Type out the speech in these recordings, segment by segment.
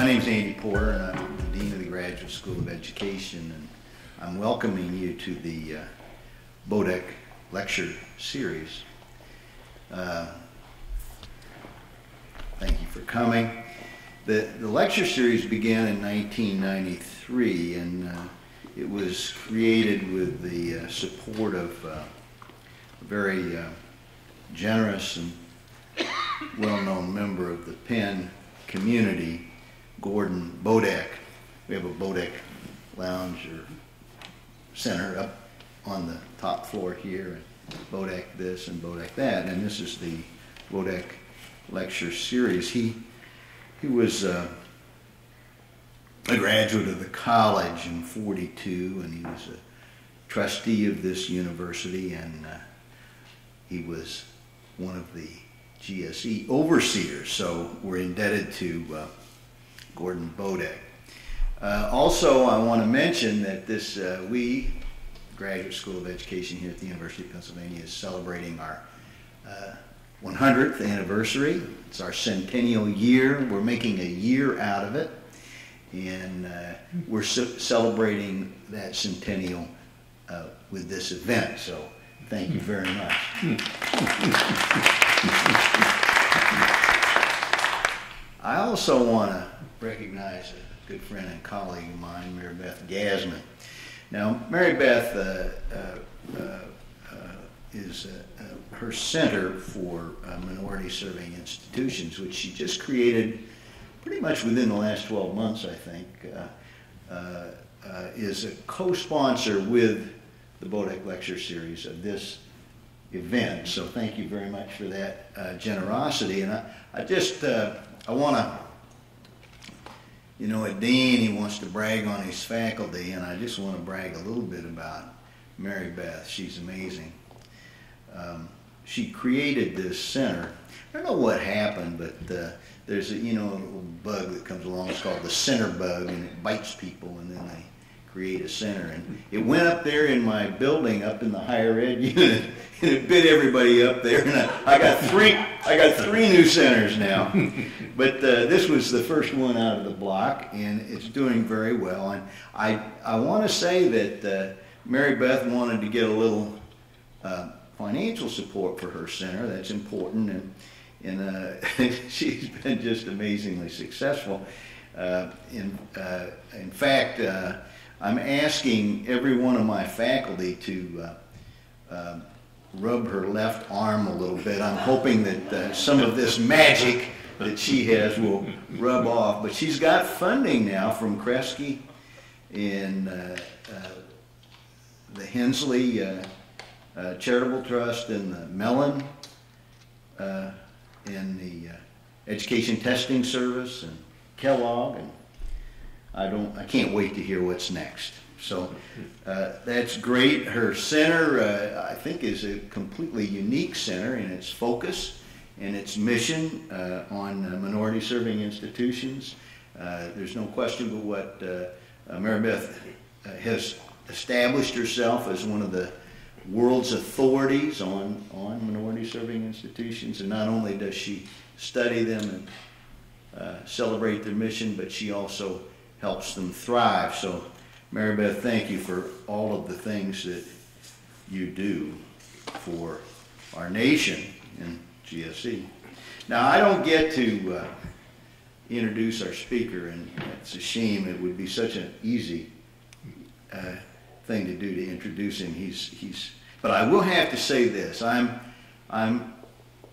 name's Andy Porter, and I'm the Dean of the Graduate School of Education, and I'm welcoming you to the Bodek Lecture Series. Thank you for coming. The lecture series began in 1993, and it was created with the support of a very generous and well-known member of the Penn community, Gordon Bodek. We have a Bodek lounge or center up on the top floor here, and Bodek this and Bodek that, and this is the Bodek Lecture Series. He was a graduate of the college in '42, and he was a trustee of this university, and he was one of the GSE overseers, so we're indebted to Gordon Bodek. Also, I want to mention that this we, Graduate School of Education here at the University of Pennsylvania, is celebrating our 100th anniversary. It's our centennial year. We're making a year out of it, and we're celebrating that centennial with this event. So thank you very much. I also want to recognize a good friend and colleague of mine, Marybeth Gasman. Now, Marybeth is her Center for Minority Serving Institutions, which she just created pretty much within the last 12 months, I think, is a co-sponsor with the Bodek Lecture Series of this event. So thank you very much for that generosity. And I want to, you know, a dean, he wants to brag on his faculty, and I just want to brag a little bit about Marybeth. She's amazing. She created this center. I don't know what happened, but there's a, you know, a little bug that comes along. It's called the center bug, and it bites people, and then they create a center. And it went up there in my building, up in the higher ed unit, and it bit everybody up there. And I got three new centers now. But this was the first one out of the block, and it's doing very well. And I want to say that Marybeth wanted to get a little financial support for her center. That's important, and she's been just amazingly successful. In fact, I'm asking every one of my faculty to rub her left arm a little bit. I'm hoping that some of this magic that she has will rub off. But she's got funding now from Kresge and the Hensley Charitable Trust, and the Mellon, and the Education Testing Service, and Kellogg, and I can't wait to hear what's next. So that's great. Her center, I think, is a completely unique center in its focus and its mission on minority serving institutions. There's no question but what Marybeth has established herself as one of the world's authorities on minority serving institutions, and not only does she study them and celebrate their mission, but she also helps them thrive. So Marybeth, thank you for all of the things that you do for our nation and GSE. Now, I don't get to introduce our speaker, and it's a shame. It would be such an easy thing to do, to introduce him. But I will have to say this. I'm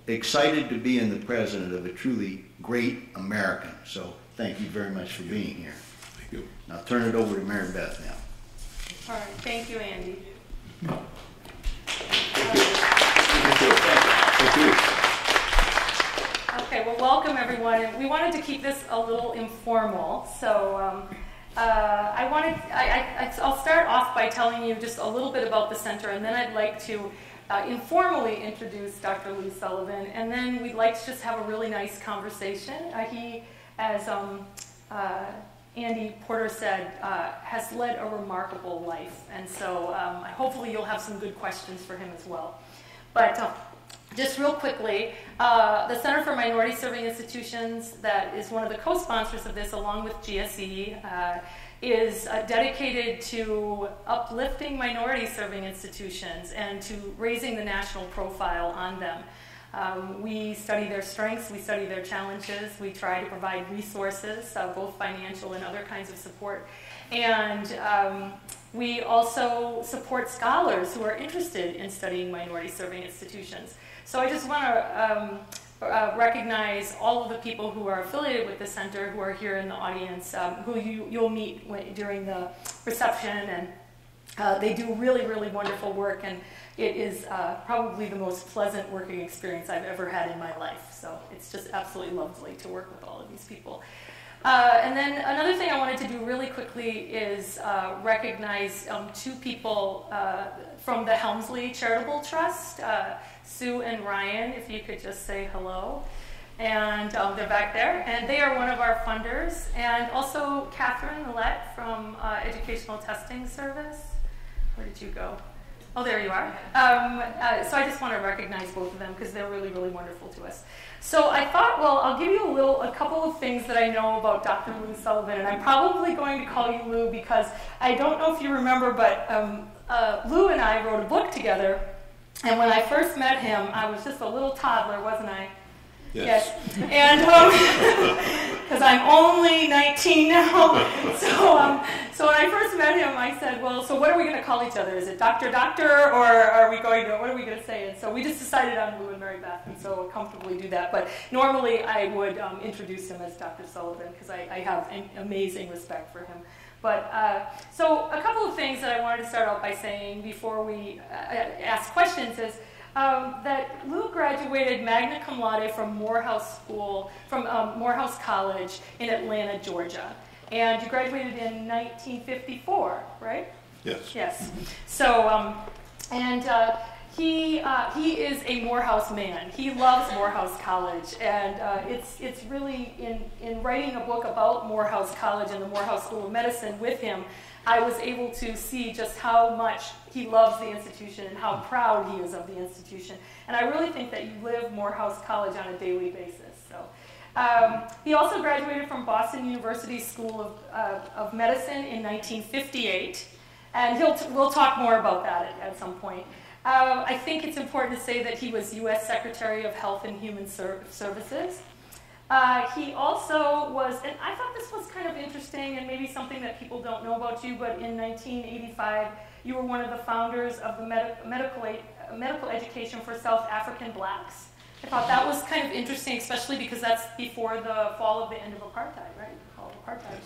excited to be in the presence of a truly great American. So thank you very much for being here. Thank you. I'll turn it over to Marybeth now. All right. Thank you, Andy. Thank you. Okay. Well, welcome everyone. We wanted to keep this a little informal, so I'll start off by telling you just a little bit about the center, and then I'd like to informally introduce Dr. Lee Sullivan, and then we'd like to just have a really nice conversation. He, as Andy Porter said, has led a remarkable life, and so hopefully you'll have some good questions for him as well. But just real quickly, the Center for Minority Serving Institutions, that is one of the co-sponsors of this, along with GSE, is dedicated to uplifting minority serving institutions and to raising the national profile on them. We study their strengths, we study their challenges, we try to provide resources, both financial and other kinds of support. And we also support scholars who are interested in studying minority serving institutions. So I just want to recognize all of the people who are affiliated with the center, who are here in the audience, who you'll meet during the reception, and they do really, really wonderful work, and it is probably the most pleasant working experience I've ever had in my life. So it's just absolutely lovely to work with all of these people. And then another thing I wanted to do really quickly is recognize two people from the Helmsley Charitable Trust, Sue and Ryan, if you could just say hello. And they're back there. And they are one of our funders. And also Catherine Millette from Educational Testing Service. Where did you go? Oh, there you are. So I just want to recognize both of them because they're really, really wonderful to us. So I thought, well, I'll give you a couple of things that I know about Dr. Lou Sullivan, and I'm probably going to call you Lou because I don't know if you remember, but Lou and I wrote a book together, and when I first met him, I was just a little toddler, wasn't I? Yes. And because I'm only 19 now, so when I first met him, I said, well, so what are we going to call each other? Is it Doctor, or are we going to, what are we going to say? And so we just decided on Lou and Marybeth, and so I'll comfortably do that. But normally I would introduce him as Dr. Sullivan because I have an amazing respect for him. But so a couple of things that I wanted to start out by saying before we ask questions is, that Lou graduated magna cum laude from Morehouse College in Atlanta, Georgia. And you graduated in 1954, right? Yes. Yes. So, he is a Morehouse man. He loves Morehouse College, and it's really in writing a book about Morehouse College and the Morehouse School of Medicine with him, I was able to see just how much he loves the institution and how proud he is of the institution. And I really think that you live Morehouse College on a daily basis. So, he also graduated from Boston University School of Medicine in 1958, and we'll talk more about that at some point. I think it's important to say that he was U.S. Secretary of Health and Human Services. He also was, and I thought this was kind of interesting and maybe something that people don't know about you, but in 1985, you were one of the founders of the medical education for South African blacks. I thought that was kind of interesting, especially because that's before the fall of the end of apartheid, right? The fall of apartheid.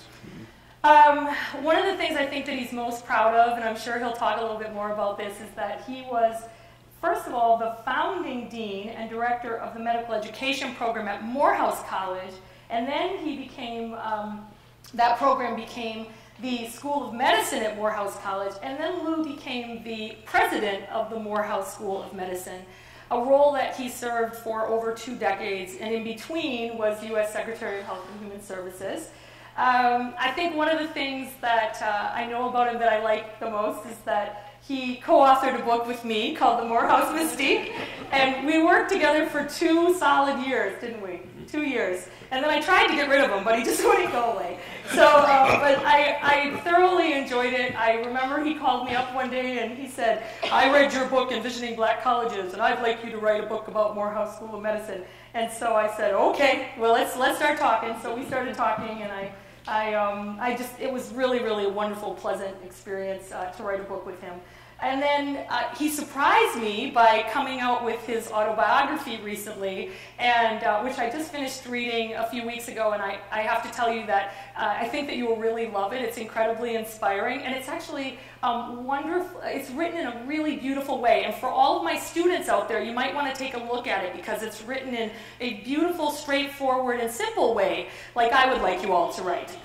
One of the things I think that he's most proud of, and I'm sure he'll talk a little bit more about this, is that he was, first of all, the founding dean and director of the medical education program at Morehouse College, and then he became, that program became the School of Medicine at Morehouse College, and then Lou became the president of the Morehouse School of Medicine, a role that he served for over 2 decades, and in between was U.S. Secretary of Health and Human Services. I think one of the things that I know about him that I like the most is that he co-authored a book with me called The Morehouse Mystique, and we worked together for 2 solid years, didn't we? 2 years. And then I tried to get rid of him, but he just wouldn't go away. So, but I thoroughly enjoyed it. I remember he called me up one day and he said, I read your book, Envisioning Black Colleges, and I'd like you to write a book about Morehouse School of Medicine. And so I said, okay, well, let's start talking. So we started talking, and it was really, really a wonderful, pleasant experience to write a book with him. And then he surprised me by coming out with his autobiography recently, and which I just finished reading a few weeks ago, and I have to tell you that I think that you will really love it. It's incredibly inspiring, and it's actually wonderful. It's written in a really beautiful way, and for all of my students out there, you might want to take a look at it because it's written in a beautiful, straightforward, and simple way, like I would like you all to write.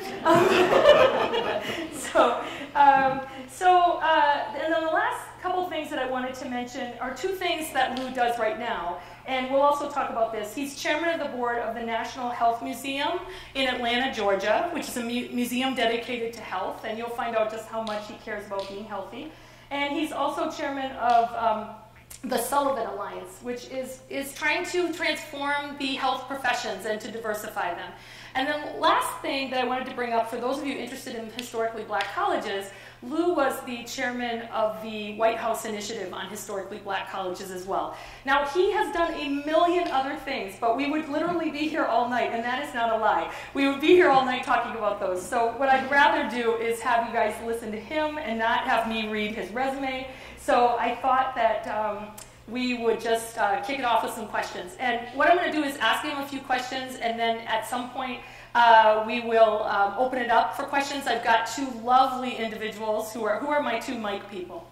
And then the last couple things that I wanted to mention are 2 things that Lou does right now, and we'll also talk about this. He's chairman of the board of the National Health Museum in Atlanta, Georgia, which is a museum dedicated to health, and you'll find out just how much he cares about being healthy. And he's also chairman of the Sullivan Alliance, which is trying to transform the health professions and to diversify them. And then last thing that I wanted to bring up, for those of you interested in historically black colleges, Lou was the chairman of the White House Initiative on Historically Black Colleges as well. Now, he has done a million other things, but we would literally be here all night, and that is not a lie. We would be here all night talking about those. So what I'd rather do is have you guys listen to him and not have me read his resume. So I thought that we would just kick it off with some questions. And what I'm going to do is ask him a few questions, and then at some point we will open it up for questions. I've got two lovely individuals who are my two mic people.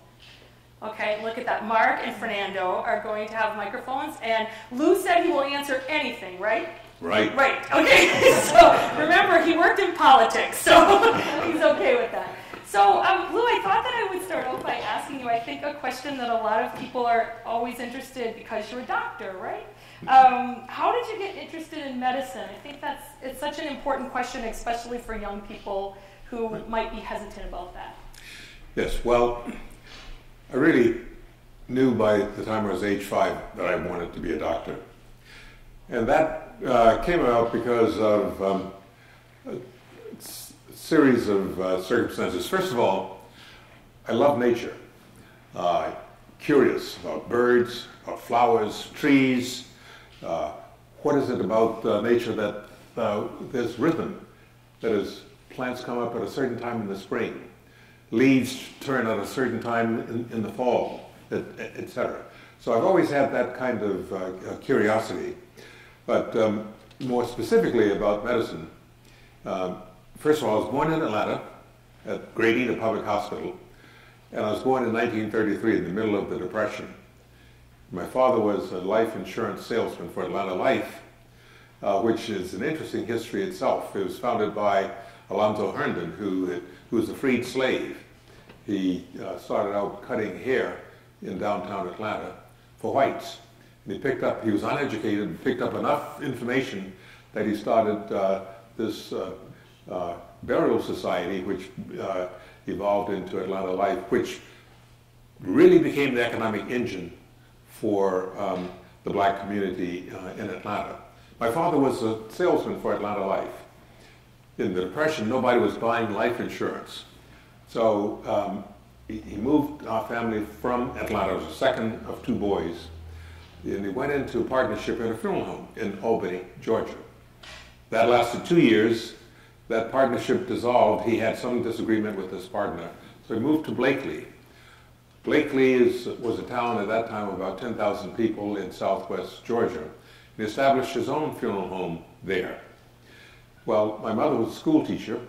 Okay, look at that. Mark and Fernando are going to have microphones, and Lou said he will answer anything, right? Right. Right, okay. So remember, he worked in politics, so he's okay with that. So, Lou, I thought that I would start off by asking you, I think, a question that a lot of people are always interested because you're a doctor, right? How did you get interested in medicine? I think it's such an important question, especially for young people who might be hesitant about that. Yes, well, I really knew by the time I was age 5 that I wanted to be a doctor. And that came about because of series of circumstances. First of all, I love nature. Curious about birds, about flowers, trees. What is it about nature that there's rhythm? That is, plants come up at a certain time in the spring, leaves turn at a certain time in the fall, etc. So I've always had that kind of curiosity. But more specifically about medicine, first of all, I was born in Atlanta at Grady, the public hospital, and I was born in 1933 in the middle of the Depression. My father was a life insurance salesman for Atlanta Life, which is an interesting history itself. It was founded by Alonzo Herndon, who was a freed slave. He started out cutting hair in downtown Atlanta for whites. And he was uneducated, and picked up enough information that he started this burial society, which evolved into Atlanta Life, which really became the economic engine for the black community in Atlanta. My father was a salesman for Atlanta Life. In the Depression, nobody was buying life insurance. So he moved our family from Atlanta. I was the second of 2 boys. And he went into a partnership in a funeral home in Albany, Georgia. That lasted 2 years. That partnership dissolved. He had some disagreement with his partner. So he moved to Blakely. Blakely was a town at that time of about 10,000 people in southwest Georgia. He established his own funeral home there. Well, my mother was a school teacher,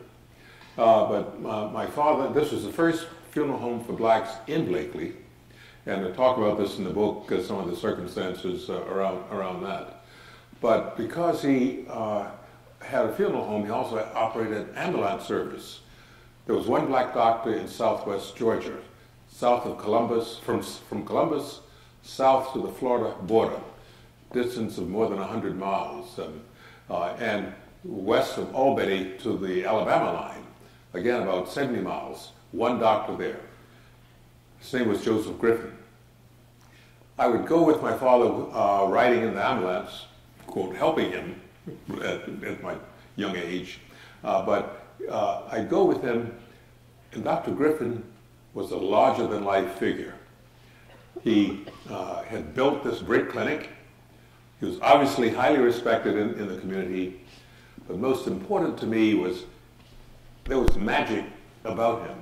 but my father, this was the first funeral home for blacks in Blakely. And I talk about this in the book, some of the circumstances around that. But because he had a funeral home, he also operated an ambulance service. There was one black doctor in southwest Georgia, south of Columbus, from Columbus south to the Florida border, distance of more than 100 miles, and west of Albany to the Alabama line, again about 70 miles, one doctor there. His name was Joseph Griffin. I would go with my father riding in the ambulance, quote, helping him at my young age, but I'd go with him, and Dr. Griffin was a larger-than-life figure. He had built this brick clinic. He was obviously highly respected in the community, but most important to me was there was magic about him.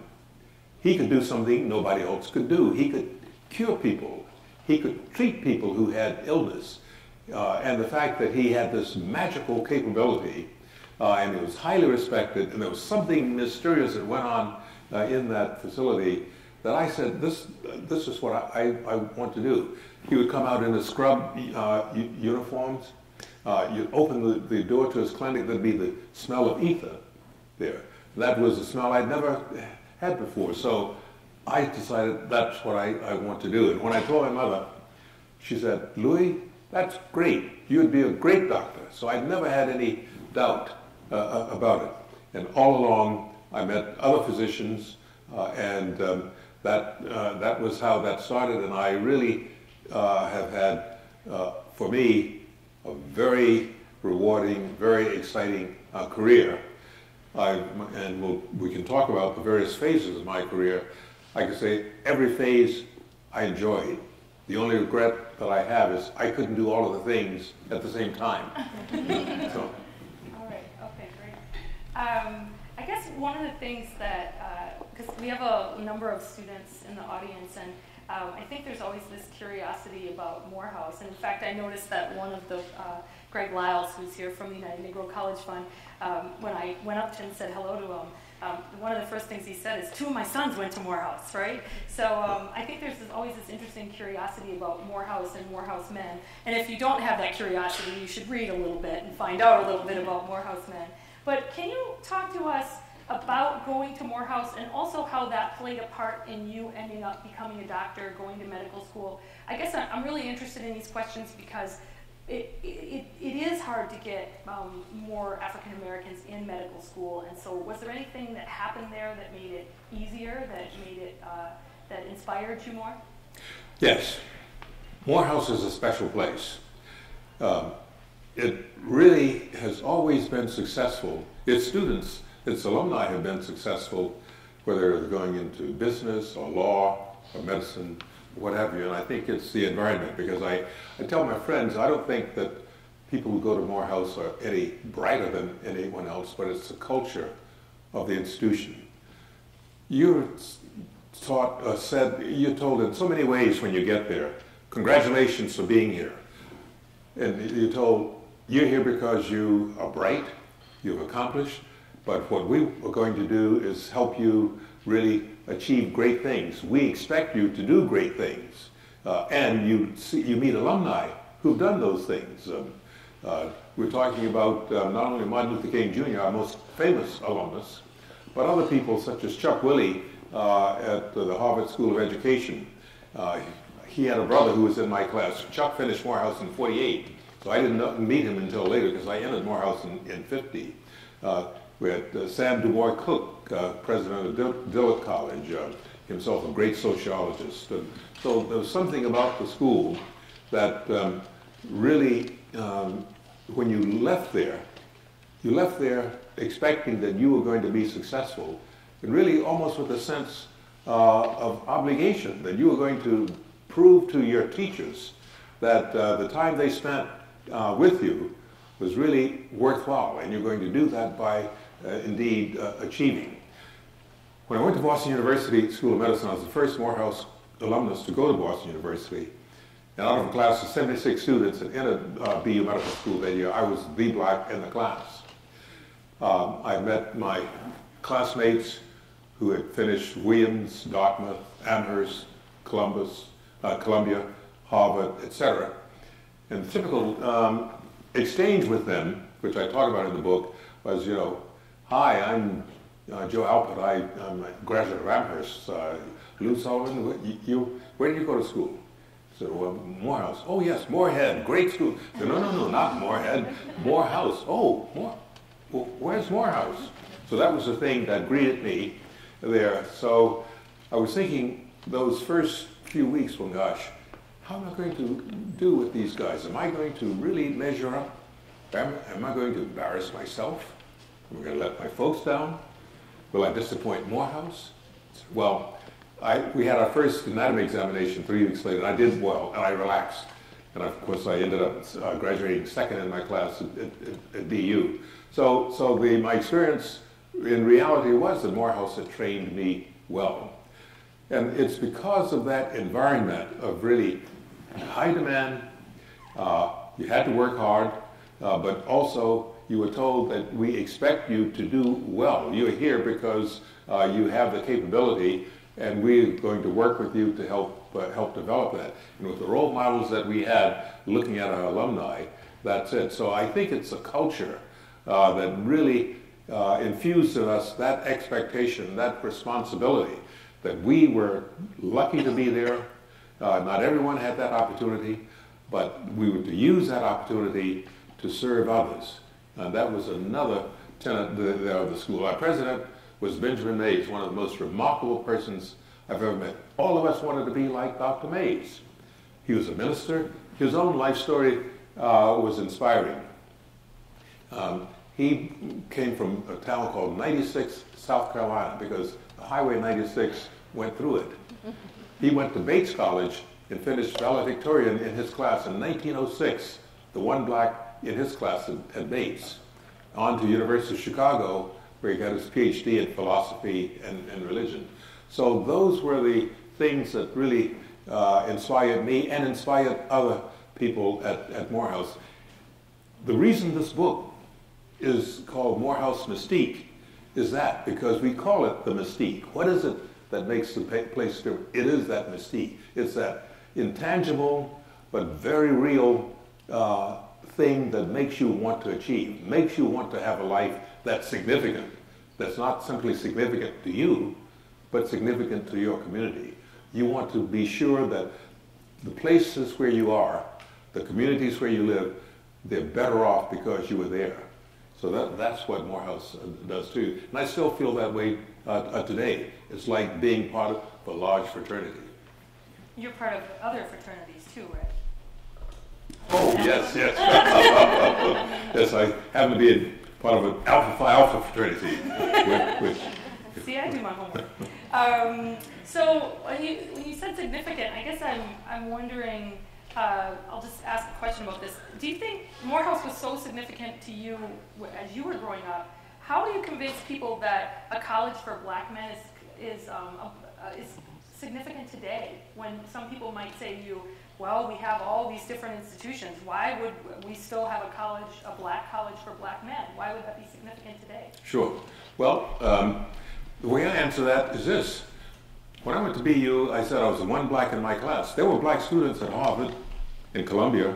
He could do something nobody else could do. He could cure people. He could treat people who had illness. And the fact that he had this magical capability, and he was highly respected, and there was something mysterious that went on in that facility that I said, this is what I want to do. He would come out in his scrub uniforms. You'd open the door to his clinic, there'd be the smell of ether there. That was a smell I'd never had before. So I decided that's what I want to do. And when I told my mother, she said, Louis, that's great. You'd be a great doctor. So I never had any doubt about it. And all along, I met other physicians, and that was how that started. And I really have had, for me, a very rewarding, very exciting career. We can talk about the various phases of my career. I can say every phase I enjoyed. The only regret that I have is I couldn't do all of the things at the same time. So. All right, okay, great. I guess one of the things that, because we have a number of students in the audience, and I think there's always this curiosity about Morehouse. And in fact, I noticed that one of the, Greg Lyles, who's here from the United Negro College Fund, when I went up to him and said hello to him, one of the first things he said is, 2 of my sons went to Morehouse, right? So I think there's always this interesting curiosity about Morehouse and Morehouse men. And if you don't have that curiosity, you should read a little bit and find out a little bit about Morehouse men. But can you talk to us about going to Morehouse and also how that played a part in you ending up becoming a doctor, going to medical school? I guess I'm really interested in these questions because it is hard to get more African Americans in medical school, and so was there anything that happened there that made it easier, that made it, that inspired you more? Yes. Morehouse is a special place. It really has always been successful. Its students, its alumni have been successful, whether they're going into business or law or medicine, what have you. And I think it's the environment, because I tell my friends, I don't think that people who go to Morehouse are any brighter than anyone else, but it's the culture of the institution. You're told in so many ways when you get there, congratulations for being here. And you're told, you're here because you are bright, you've accomplished, but what we are going to do is help you really achieve great things. We expect you to do great things. And you meet alumni who've done those things. We're talking about not only Martin Luther King Jr., our most famous alumnus, but other people such as Chuck Willey at the Harvard School of Education. He had a brother who was in my class. Chuck finished Morehouse in '48, so I didn't meet him until later because I entered Morehouse in '50. We had Sam Du Bois Cook, president of Dillard College, himself a great sociologist. So there was something about the school that really, when you left there expecting that you were going to be successful, and really almost with a sense of obligation, that you were going to prove to your teachers that the time they spent with you was really worthwhile, and you're going to do that by indeed achieving. When I went to Boston University School of Medicine, I was the first Morehouse alumnus to go to Boston University. And out of a class of 76 students that entered BU Medical School that year, I was the black in the class. I met my classmates who had finished Williams, Dartmouth, Amherst, Columbia, Harvard, etc. And the typical exchange with them, which I talk about in the book, was, hi, I'm Joe Alpert. I'm a graduate of Amherst. Lou Sullivan, where did you go to school? I said, well, Morehouse. Oh, yes, Moorhead, great school. I said, no, not Moorhead, Morehouse. Oh, well, where's Morehouse? So that was the thing that greeted me there. So I was thinking those first few weeks, well, gosh, how am I going to do with these guys? Am I going to really measure up? Am I going to embarrass myself? Am I going to let my folks down? Will I disappoint Morehouse? Well, we had our first anatomy examination 3 weeks later, and I did well, and I relaxed. And of course, I ended up graduating second in my class at BU. So my experience in reality was that Morehouse had trained me well. And it's because of that environment of really high demand. You had to work hard, but also you were told that we expect you to do well. You're here because you have the capability, and we're going to work with you to help develop that. And with the role models that we had looking at our alumni, that's it. So I think it's a culture that really infused in us that expectation, that responsibility, that we were lucky to be there. Not everyone had that opportunity, but we were to use that opportunity to serve others. And that was another tenet of the school. Our president was Benjamin Mays, one of the most remarkable persons I've ever met. All of us wanted to be like Dr. Mays. He was a minister. His own life story was inspiring. He came from a town called 96, South Carolina, because Highway 96 went through it. He went to Bates College and finished valedictorian in his class in 1906, the one black in his class at Bates, on to University of Chicago, where he got his PhD in philosophy and religion. So those were the things that really inspired me and inspired other people at Morehouse. The reason this book is called Morehouse Mystique is that, because we call it the mystique. What is it that makes the place different? It is that mystique. It's that intangible but very real thing that makes you want to achieve, makes you want to have a life that's significant, that's not simply significant to you, but significant to your community. You want to be sure that the places where you are, the communities where you live, they're better off because you were there. So that's what Morehouse does too. And I still feel that way today. It's like being part of a large fraternity. You're part of other fraternities too, right? Oh, yes, yes. Yes, I happen to be part of an Alpha Phi Alpha fraternity. See, I do my homework. So when you said significant, I guess I'm wondering, I'll just ask a question about this. Do you think Morehouse was so significant to you as you were growing up? How do you convince people that a college for black men is significant today, when some people might say to you, well, we have all these different institutions. Why would we still have a black college for black men? Why would that be significant today? Sure. Well, the way I answer that is this. When I went to BU, I said I was the one black in my class. There were black students at Harvard, in Columbia,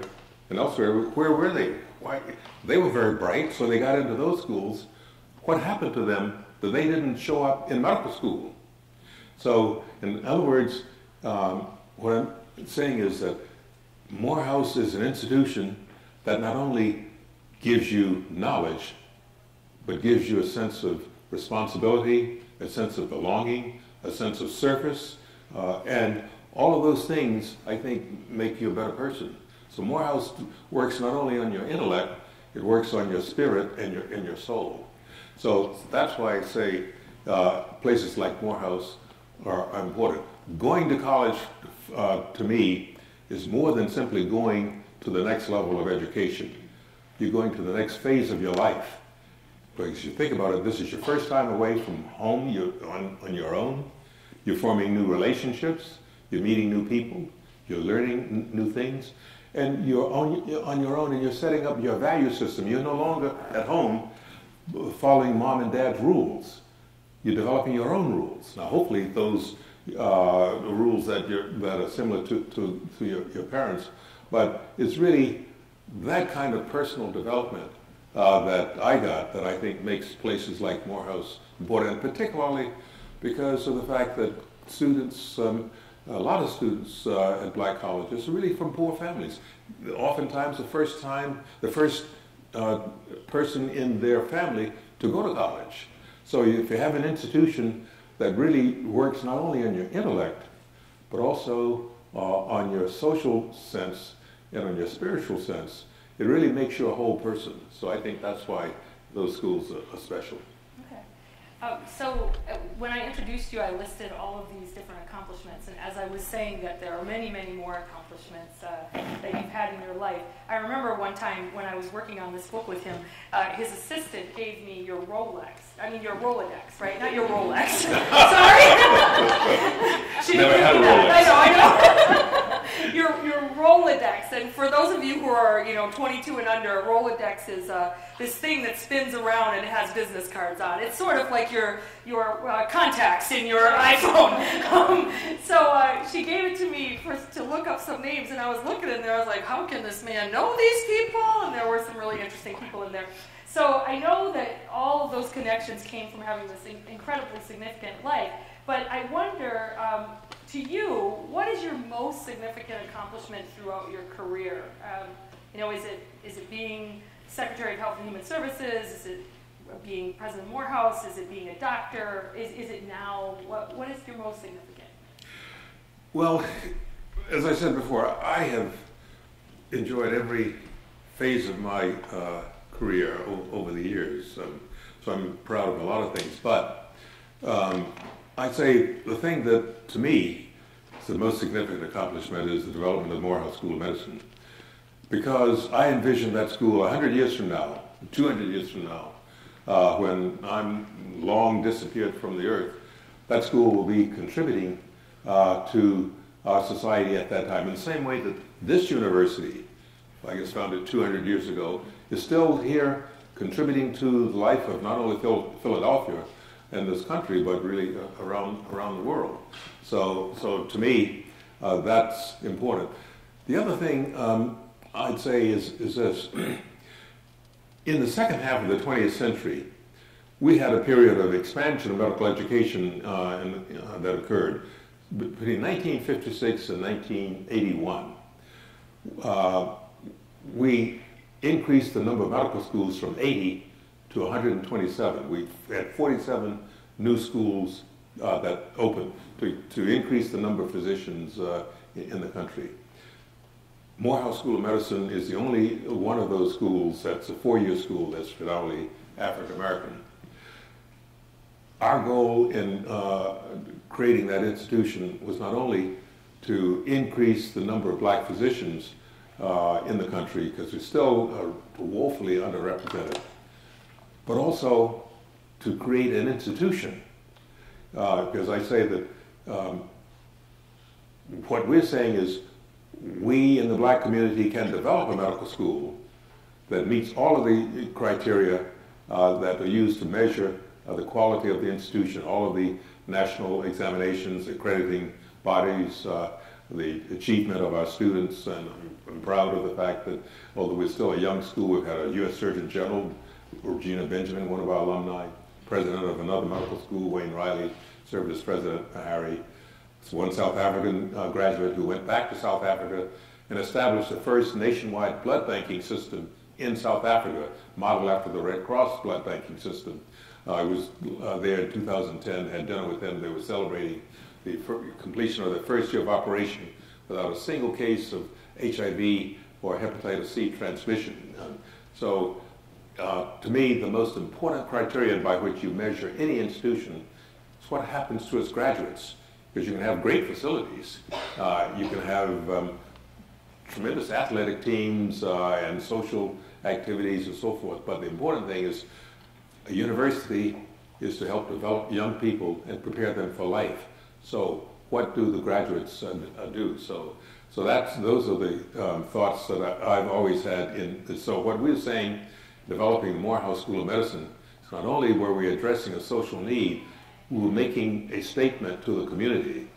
and elsewhere. Where were they? Why? They were very bright, so they got into those schools. What happened to them that they didn't show up in medical school? So, in other words, what I'm saying is that Morehouse is an institution that not only gives you knowledge, but gives you a sense of responsibility, a sense of belonging, a sense of service, and all of those things, I think, make you a better person. So Morehouse works not only on your intellect, it works on your spirit and your soul. So that's why I say places like Morehouse are important. Going to college, to me, is more than simply going to the next level of education. You're going to the next phase of your life. Because you think about it, this is your first time away from home, you're on your own. You're forming new relationships, you're meeting new people, you're learning new things, and you're on your own, and you're setting up your value system. You're no longer at home following mom and dad's rules. You're developing your own rules. Now, hopefully those rules that are similar to your parents, but it's really that kind of personal development that I got that I think makes places like Morehouse important, and particularly because of the fact that students, a lot of students at black colleges are really from poor families. Oftentimes the first person in their family to go to college. So if you have an institution that really works not only on your intellect, but also on your social sense and on your spiritual sense, it really makes you a whole person. So I think that's why those schools are special. Okay. So when I introduced you, I listed all of these different accomplishments. And as I was saying that there are many, many more accomplishments that you've had in your life. I remember one time when I was working on this book with him, his assistant gave me your your Rolodex, right? Not your Rolex. Sorry. She never had a Rolex. I know. Your Rolodex. And for those of you who are 22 and under, a Rolodex is this thing that spins around and it has business cards on. It's sort of like your contacts in your iPhone. So she gave it to me to look up some names, and I was looking in there. I was like, how can this man know these people? And there were some really interesting people in there. So I know that all of those connections came from having this incredibly significant life. But I wonder, to you, what is your most significant accomplishment throughout your career? Is it being Secretary of Health and Human Services? Is it being President Morehouse? Is it being a doctor? Is it now? What is your most significant? Well, as I said before, I have enjoyed every phase of my career over the years. So I'm proud of a lot of things. But I'd say the thing that, to me, is the most significant accomplishment is the development of the Morehouse School of Medicine. Because I envision that school 100 years from now, 200 years from now, when I'm long disappeared from the earth, that school will be contributing to our society at that time. In the same way that this university, I guess founded 200 years ago, is still here contributing to the life of not only Philadelphia and this country, but really around the world. So to me, that's important. The other thing I'd say is this. In the second half of the 20th century, we had a period of expansion of medical education that occurred between 1956 and 1981. We increased the number of medical schools from 80 to 127. We had 47 new schools that opened to increase the number of physicians in the country. Morehouse School of Medicine is the only one of those schools that's a four-year school that's predominantly African American. Our goal in creating that institution was not only to increase the number of black physicians in the country, because we still are woefully underrepresented, but also to create an institution. Because I say that what we're saying is we in the black community can develop a medical school that meets all of the criteria that are used to measure the quality of the institution, all of the national examinations, accrediting bodies, the achievement of our students, and I'm proud of the fact that although we're still a young school, we've had a U.S. Surgeon General, Regina Benjamin, one of our alumni, president of another medical school, Wayne Riley, served as President Harry. One South African graduate who went back to South Africa and established the first nationwide blood banking system in South Africa, modeled after the Red Cross blood banking system. I was there in 2010, had dinner with them. They were celebrating the completion of their first year of operation without a single case of HIV or hepatitis C transmission. So to me, the most important criterion by which you measure any institution is what happens to its graduates. Because you can have great facilities, you can have tremendous athletic teams and social activities and so forth, but the important thing is a university is to help develop young people and prepare them for life. So what do the graduates do? So those are the thoughts that I've always had in this. So what we're saying, developing the Morehouse School of Medicine, is not only were we addressing a social need, we were making a statement to the community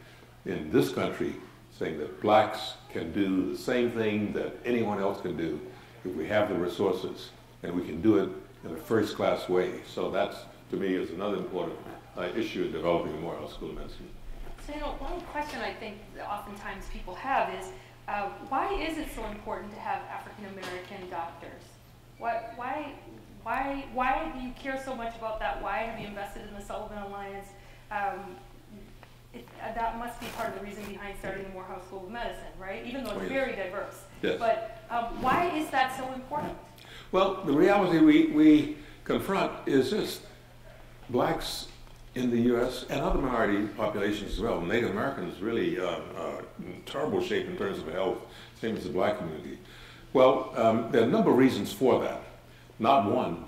in this country saying that blacks can do the same thing that anyone else can do if we have the resources, and we can do it in a first-class way. So that's, to me, is another important issue in developing the Morehouse School of Medicine. So, one question I think that oftentimes people have is, why is it so important to have African-American doctors? Why do you care so much about that? Why have you invested in the Sullivan Alliance? That must be part of the reason behind starting the Morehouse School of Medicine, right? Even though it's very diverse. Yes. But why is that so important? Well, the reality we confront is this. Blacks in the U.S. and other minority populations as well, Native Americans really in terrible shape in terms of health, same as the black community. Well, there are a number of reasons for that. Not one,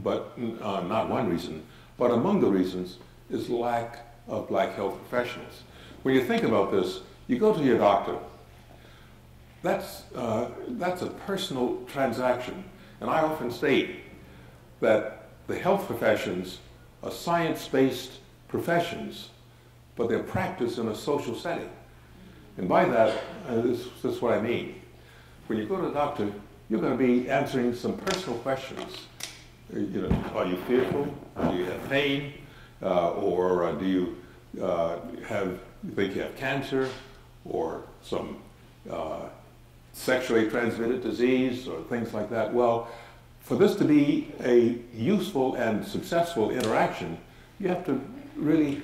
but not one reason, but among the reasons is lack of black health professionals. When you think about this, you go to your doctor. That's a personal transaction, and I often state that the health professions are science-based professions, but they're practiced in a social setting. And by that, this is what I mean. When you go to the doctor, you're going to be answering some personal questions. You know, are you fearful? Do you have pain? Or do you think you have cancer or some sexually transmitted disease or things like that? Well, for this to be a useful and successful interaction, you have to really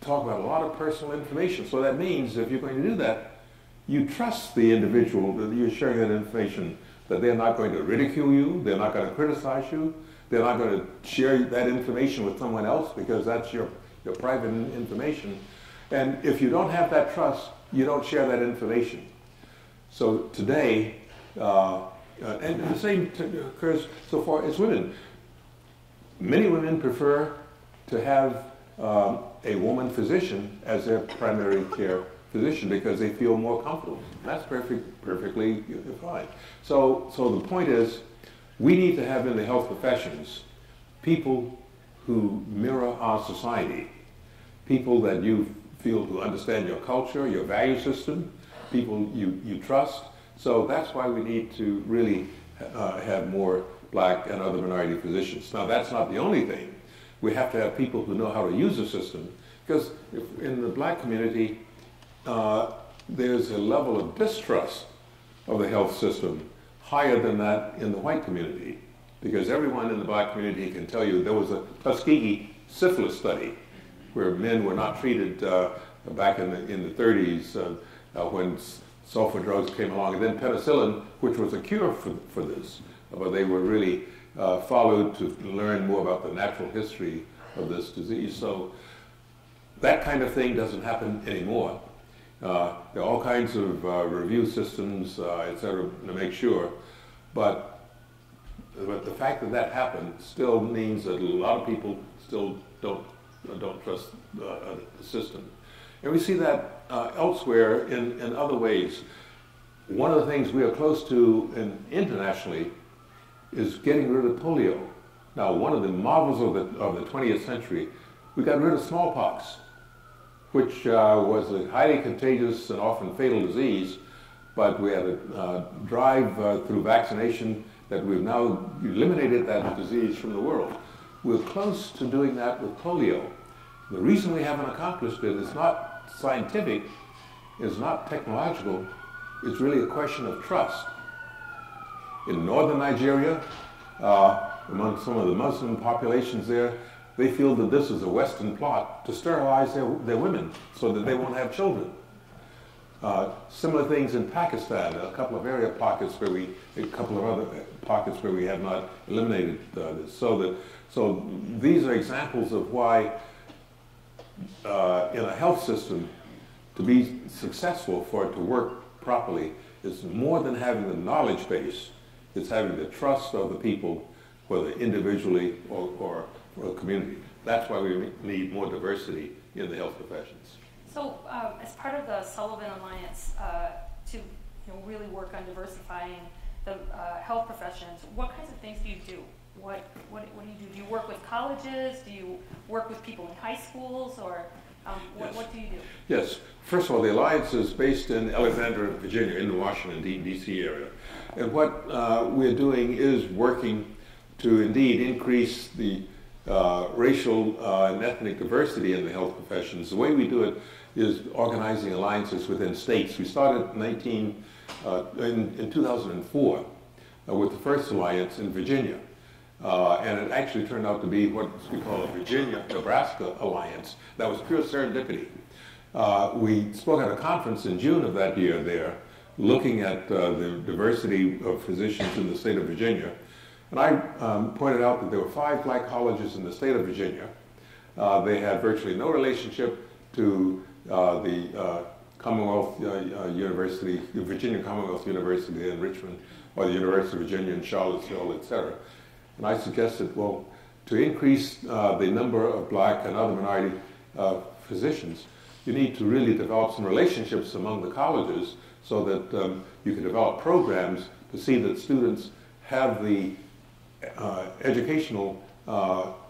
talk about a lot of personal information. So that means if you're going to do that, you trust the individual that you're sharing that information, that they're not going to ridicule you, they're not going to criticize you, they're not going to share that information with someone else because that's your private information. And if you don't have that trust, you don't share that information. So today, and the same occurs so far as women. Many women prefer to have a woman physician as their primary care physician because they feel more comfortable. That's perfectly fine. So the point is, we need to have in the health professions people who mirror our society, people that you feel who understand your culture, your value system, people you trust. So that's why we need to really have more black and other minority physicians. Now that's not the only thing. We have to have people who know how to use the system, because in the black community, there's a level of distrust of the health system higher than that in the white community, because everyone in the black community can tell you there was a Tuskegee syphilis study where men were not treated back in the 30s when sulfur drugs came along, and then penicillin, which was a cure for this, but they were really followed to learn more about the natural history of this disease. So that kind of thing doesn't happen anymore. There are all kinds of review systems, et cetera, to make sure, but the fact that that happened still means that a lot of people still don't trust the system. And we see that elsewhere in other ways. One of the things we are close to internationally is getting rid of polio. Now, one of the marvels of the 20th century, we got rid of smallpox, which was a highly contagious and often fatal disease, but we had a drive through vaccination that we've now eliminated that disease from the world. We're close to doing that with polio. The reason we haven't accomplished it is not scientific, it's not technological, it's really a question of trust. In northern Nigeria, among some of the Muslim populations there, they feel that this is a Western plot to sterilize their women so that they won't have children. Similar things in Pakistan, a couple of other pockets where we have not eliminated this. So these are examples of why in a health system, to be successful, for it to work properly, is more than having the knowledge base. It's having the trust of the people, whether individually or a community. That's why we need more diversity in the health professions. So, as part of the Sullivan Alliance, to really work on diversifying the health professions, what kinds of things do you do? What do you do? Do you work with colleges? Do you work with people in high schools? Or what do you do? Yes. First of all, the Alliance is based in Alexandria, Virginia, in the Washington, D.C. area. And what we're doing is working to indeed increase the racial and ethnic diversity in the health professions. The way we do it is organizing alliances within states. We started in 2004 with the first alliance in Virginia. And it actually turned out to be what we call a Virginia-Nebraska alliance. That was pure serendipity. We spoke at a conference in June of that year there, looking at the diversity of physicians in the state of Virginia. And I pointed out that there were 5 black colleges in the state of Virginia. They had virtually no relationship to the Commonwealth University, the Virginia Commonwealth University in Richmond, or the University of Virginia in Charlottesville, et cetera. And I suggested, well, to increase the number of black and other minority physicians, you need to really develop some relationships among the colleges so that you can develop programs to see that students have the educational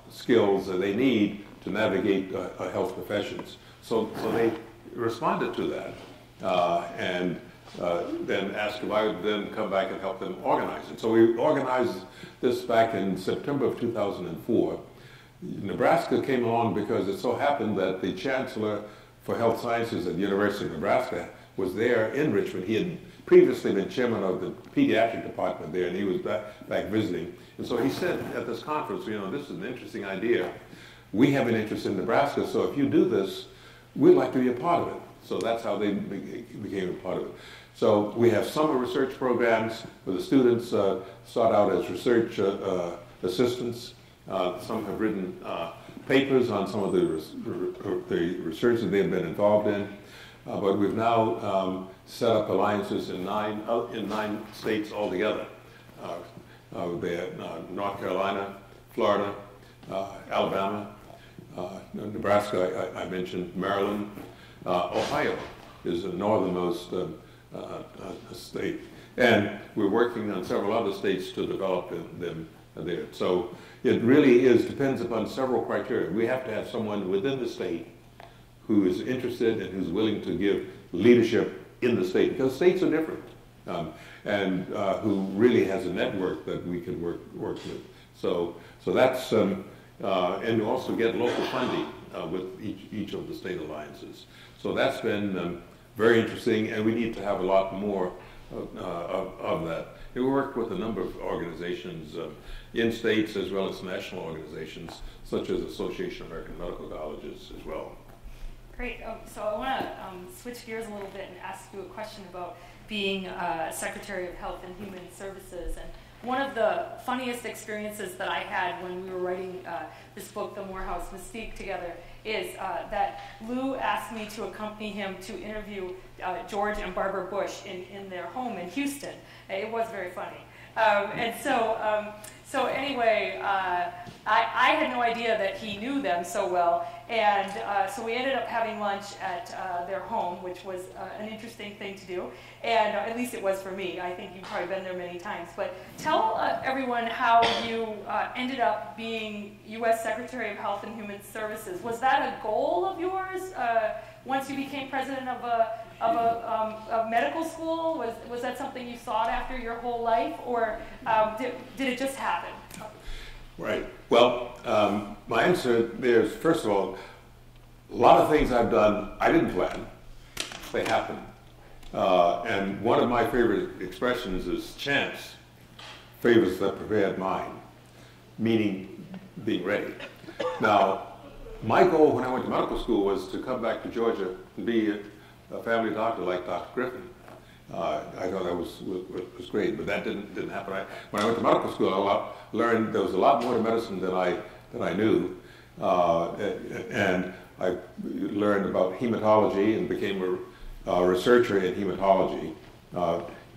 skills that they need to navigate health professions. So they responded to that and then asked if I would then come back and help them organize it. So we organized this back in September of 2004. Nebraska came along because it so happened that the Chancellor for Health Sciences at the University of Nebraska was there in Richmond. He had previously been chairman of the pediatric department there, and he was back visiting. And so he said at this conference, this is an interesting idea. We have an interest in Nebraska, so if you do this, we'd like to be a part of it. So that's how they became a part of it. So we have summer research programs where the students start out as research assistants. Some have written papers on some of the research that they've been involved in. But we've now set up alliances in nine states altogether. North Carolina, Florida, Alabama, Nebraska, I mentioned, Maryland, Ohio is the northernmost state. And we're working on several other states to develop them there. So it really depends upon several criteria. We have to have someone within the state who is interested and who's willing to give leadership in the state, because states are different, and who really has a network that we can work with. So that's, and you also get local funding with each of the state alliances. So that's been very interesting, and we need to have a lot more of that. And we work with a number of organizations in states as well as national organizations, such as Association of American Medical Colleges as well. Great. So I want to switch gears a little bit and ask you a question about being Secretary of Health and Human Services. And one of the funniest experiences that I had when we were writing this book, The Morehouse Mystique, together is that Lou asked me to accompany him to interview George and Barbara Bush in their home in Houston. It was very funny. So anyway, I had no idea that he knew them so well, and so we ended up having lunch at their home, which was an interesting thing to do, and at least it was for me. I think you've probably been there many times. But tell everyone how you ended up being U.S. Secretary of Health and Human Services. Was that a goal of yours once you became president of a medical school? Was that something you sought after your whole life, or did it just happen? Right. Well, my answer there is, first of all, a lot of things I've done I didn't plan. They happen. And one of my favorite expressions is chance favors the prepared mind, meaning being ready. Now, my goal when I went to medical school was to come back to Georgia and be a family doctor like Dr. Griffin. I thought that was great, but that didn't happen. When I went to medical school, I learned there was a lot more to medicine than I knew, and I learned about hematology and became a researcher in hematology.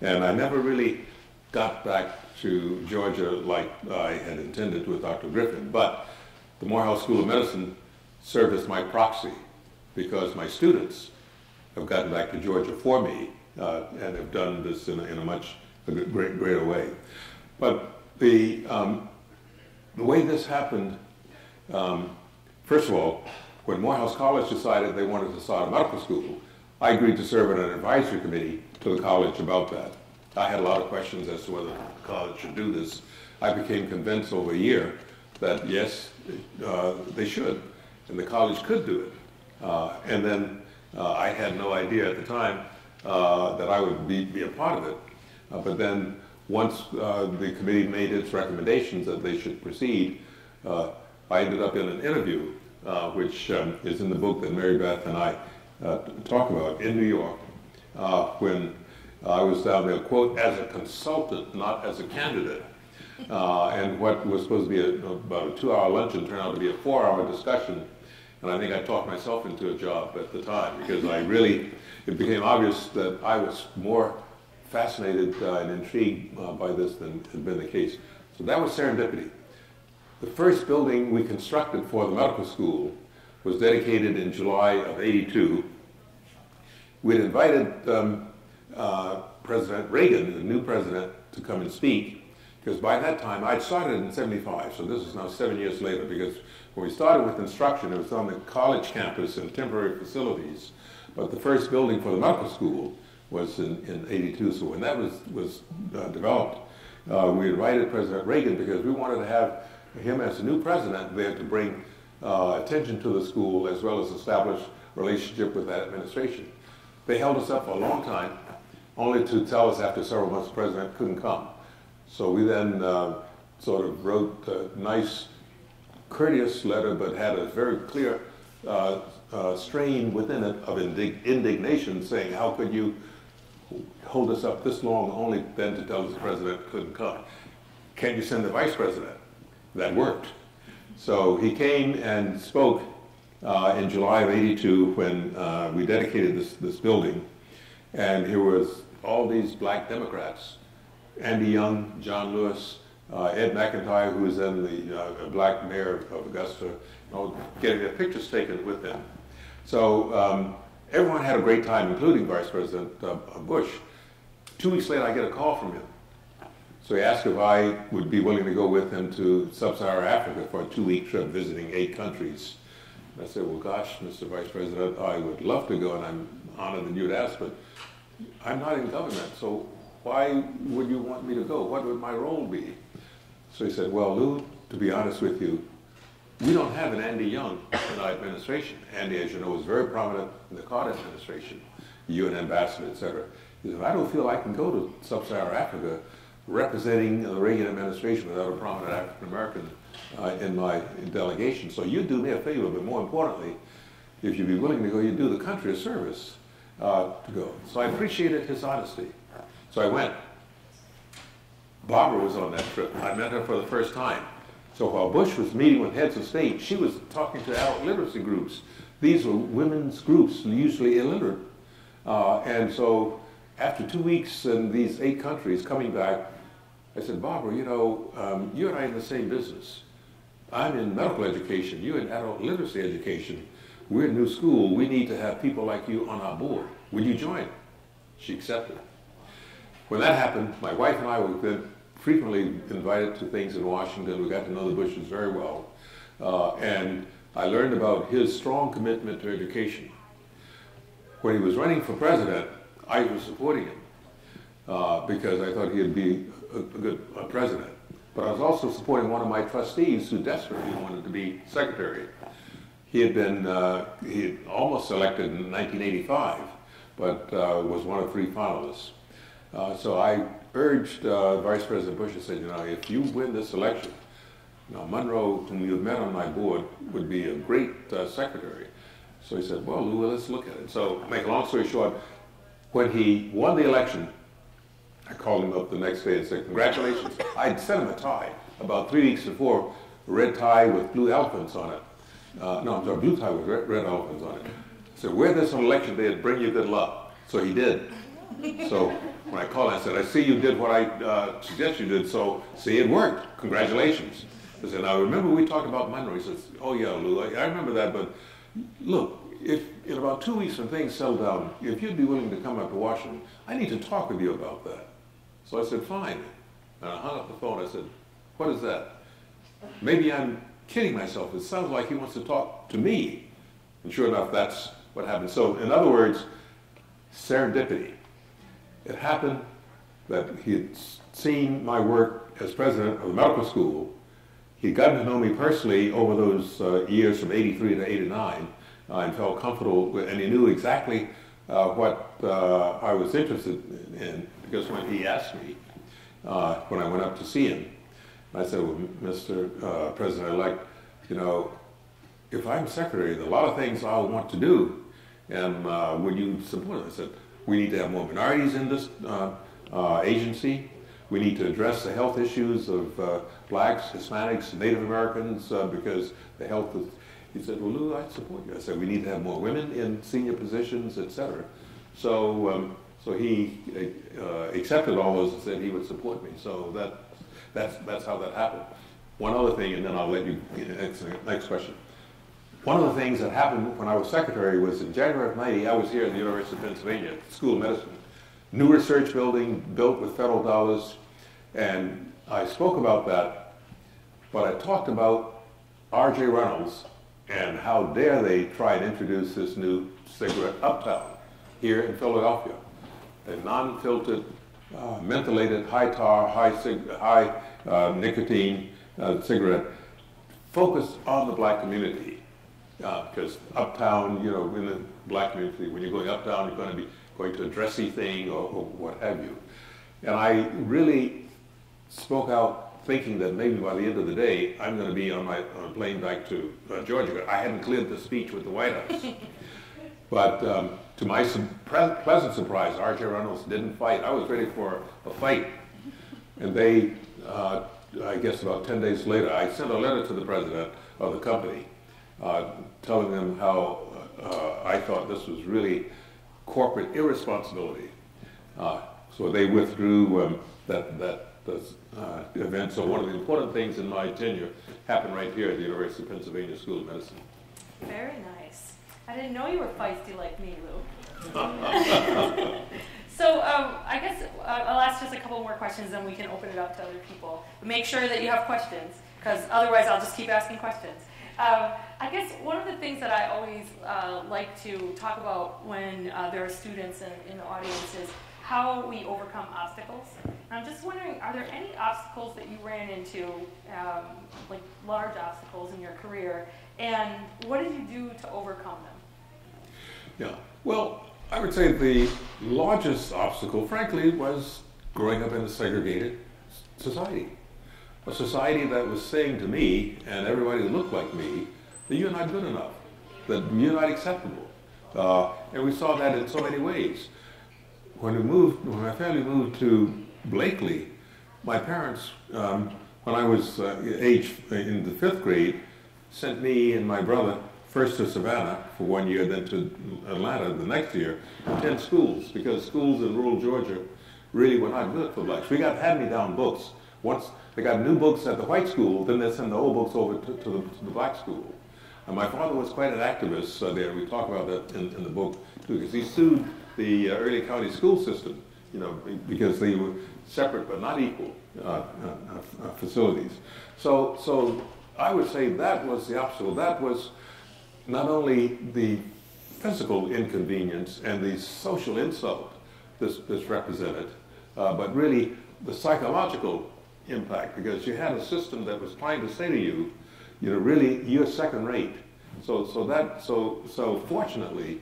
And I never really got back to Georgia like I had intended with Dr. Griffin, but the Morehouse School of Medicine served as my proxy because my students have gotten back to Georgia for me and have done this in a much greater way. But the way this happened, first of all, when Morehouse College decided they wanted to start a medical school, I agreed to serve on an advisory committee to the college about that. I had a lot of questions as to whether the college should do this. I became convinced over a year that yes, they should, and the college could do it. And then I had no idea at the time that I would be a part of it. But then once the committee made its recommendations that they should proceed, I ended up in an interview, which is in the book that Marybeth and I talk about in New York, when I was down there, quote, as a consultant, not as a candidate. And what was supposed to be about a 2-hour luncheon turned out to be a 4-hour discussion. And I think I talked myself into a job at the time because it became obvious that I was more fascinated and intrigued by this than had been the case. So that was serendipity. The first building we constructed for the medical school was dedicated in July of '82. We'd invited President Reagan, the new president, to come and speak, because by that time, I'd started in '75, so this is now 7 years later, because when we started with instruction, it was on the college campus in temporary facilities, but the first building for the medical school was in '82, so when that was developed, we invited President Reagan because we wanted to have him as the new president there to bring attention to the school as well as establish relationship with that administration. They held us up for a long time, only to tell us after several months the president couldn't come. So we then sort of wrote a nice, courteous letter, but had a very clear strain within it of indignation, saying, how could you hold us up this long only then to tell us the president couldn't come? Can you send the vice president? That worked. So he came and spoke in July of '82 when we dedicated this building, and here was all these black Democrats, Andy Young, John Lewis, Ed McIntyre, who was then the black mayor of Augusta, getting their pictures taken with them. So everyone had a great time, including Vice President Bush. 2 weeks later, I get a call from him. So he asked if I would be willing to go with him to Sub-Saharan Africa for a 2-week trip, visiting 8 countries. And I said, well, gosh, Mr. Vice President, I would love to go, and I'm honored that you'd ask, but I'm not in government, so why would you want me to go? What would my role be? So he said, well, Lou, to be honest with you, we don't have an Andy Young in our administration. Andy, as you know, was very prominent in the Carter administration, UN ambassador, et cetera. He said, I don't feel I can go to Sub-Saharan Africa representing the Reagan administration without a prominent African-American in my delegation. So you do me a favor, but more importantly, if you'd be willing to go, you do the country a service to go. So I appreciated his honesty. So I went. Barbara was on that trip. I met her for the first time. So while Bush was meeting with heads of state, she was talking to adult literacy groups. These were women's groups, usually illiterate. And so after 2 weeks in these 8 countries coming back, I said, Barbara, you know, you and I are in the same business. I'm in medical education. You're in adult literacy education. We're in new school. We need to have people like you on our board. Would you join? She accepted. When that happened, my wife and I were then frequently invited to things in Washington. We got to know the Bushes very well. And I learned about his strong commitment to education. When he was running for president, I was supporting him because I thought he'd be a good president. But I was also supporting one of my trustees who desperately wanted to be secretary. He had been he had almost elected in 1985, but was one of 3 finalists. So I urged Vice President Bush and said, you know, if you win this election, now Monroe, whom you've met on my board, would be a great secretary. So he said, well, Lou, let's look at it. So make a long story short, when he won the election, I called him up the next day and said, congratulations. I'd sent him a tie about 3 weeks before, a red tie with blue elephants on it. No, I'm sorry, blue tie with red elephants on it. I said, wear this on election day and bring you good luck. So he did. So when I called, I said, I see you did what I suggested you did, so see, it worked. Congratulations. I said, now remember we talked about Monroe. He says, oh yeah, Lou, I remember that, but look, if in about 2 weeks when things settle down, if you'd be willing to come up to Washington, I need to talk with you about that. So I said, fine. And I hung up the phone. I said, what is that? Maybe I'm kidding myself. It sounds like he wants to talk to me. And sure enough, that's what happened. So in other words, serendipity. It happened that he had seen my work as president of the medical school. He'd gotten to know me personally over those years from '83 to '89 and felt comfortable, and he knew exactly what I was interested in, because when he asked me, when I went up to see him, I said, well, Mr. President-elect, you know, if I'm secretary, there are a lot of things I'll want to do, and would you support it? I said, we need to have more minorities in this agency. We need to address the health issues of blacks, Hispanics, Native Americans, because the health is... He said, well, Lou, I support you. I said, we need to have more women in senior positions, et cetera. So, so he accepted all those and said he would support me. So that's how that happened. One other thing, and then I'll let you next question. One of the things that happened when I was secretary was in January of '90, I was here at the University of Pennsylvania, School of Medicine. New research building built with federal dollars, and I spoke about that, but I talked about R.J. Reynolds and how dare they try and introduce this new cigarette Uptown here in Philadelphia. A non-filtered, mentholated, high tar, high nicotine cigarette focused on the black community. Because uptown, you know, in the black community, when you're going uptown, you're going to be going to a dressy thing or what have you. And I really spoke out thinking that maybe by the end of the day, I'm going to be on a plane back to Georgia. I hadn't cleared the speech with the White House. But to my pleasant surprise, R.J. Reynolds didn't fight. I was ready for a fight. And they, I guess about 10 days later, I sent a letter to the president of the company telling them how I thought this was really corporate irresponsibility. So they withdrew that event. So one of the important things in my tenure happened right here at the University of Pennsylvania School of Medicine. Very nice. I didn't know you were feisty like me, Lou. So I guess I'll ask just a couple more questions, then we can open it up to other people. But make sure that you have questions, because otherwise I'll just keep asking questions. I guess one of the things that I always like to talk about when there are students in the audience is how we overcome obstacles. And I'm just wondering, are there any obstacles that you ran into, like large obstacles in your career, and what did you do to overcome them? Yeah, well, I would say the largest obstacle, frankly, was growing up in a segregated society. A society that was saying to me, and everybody that looked like me, that you're not good enough, that you're not acceptable. And we saw that in so many ways. When my family moved to Blakely, my parents, when I was aged in the 5th grade, sent me and my brother first to Savannah for 1 year, then to Atlanta the next year, to attend schools, because schools in rural Georgia really were not good for blacks. We got hand-me-down books. Once they got new books at the white school, then they send the old books over to the black school. And my father was quite an activist there. We talk about that in the book too, because he sued the early county school system, because they were separate but not equal facilities. So I would say that was the obstacle. That was not only the physical inconvenience and the social insult this represented, but really the psychological impact, because you had a system that was trying to say to you, really, you're second rate. So fortunately,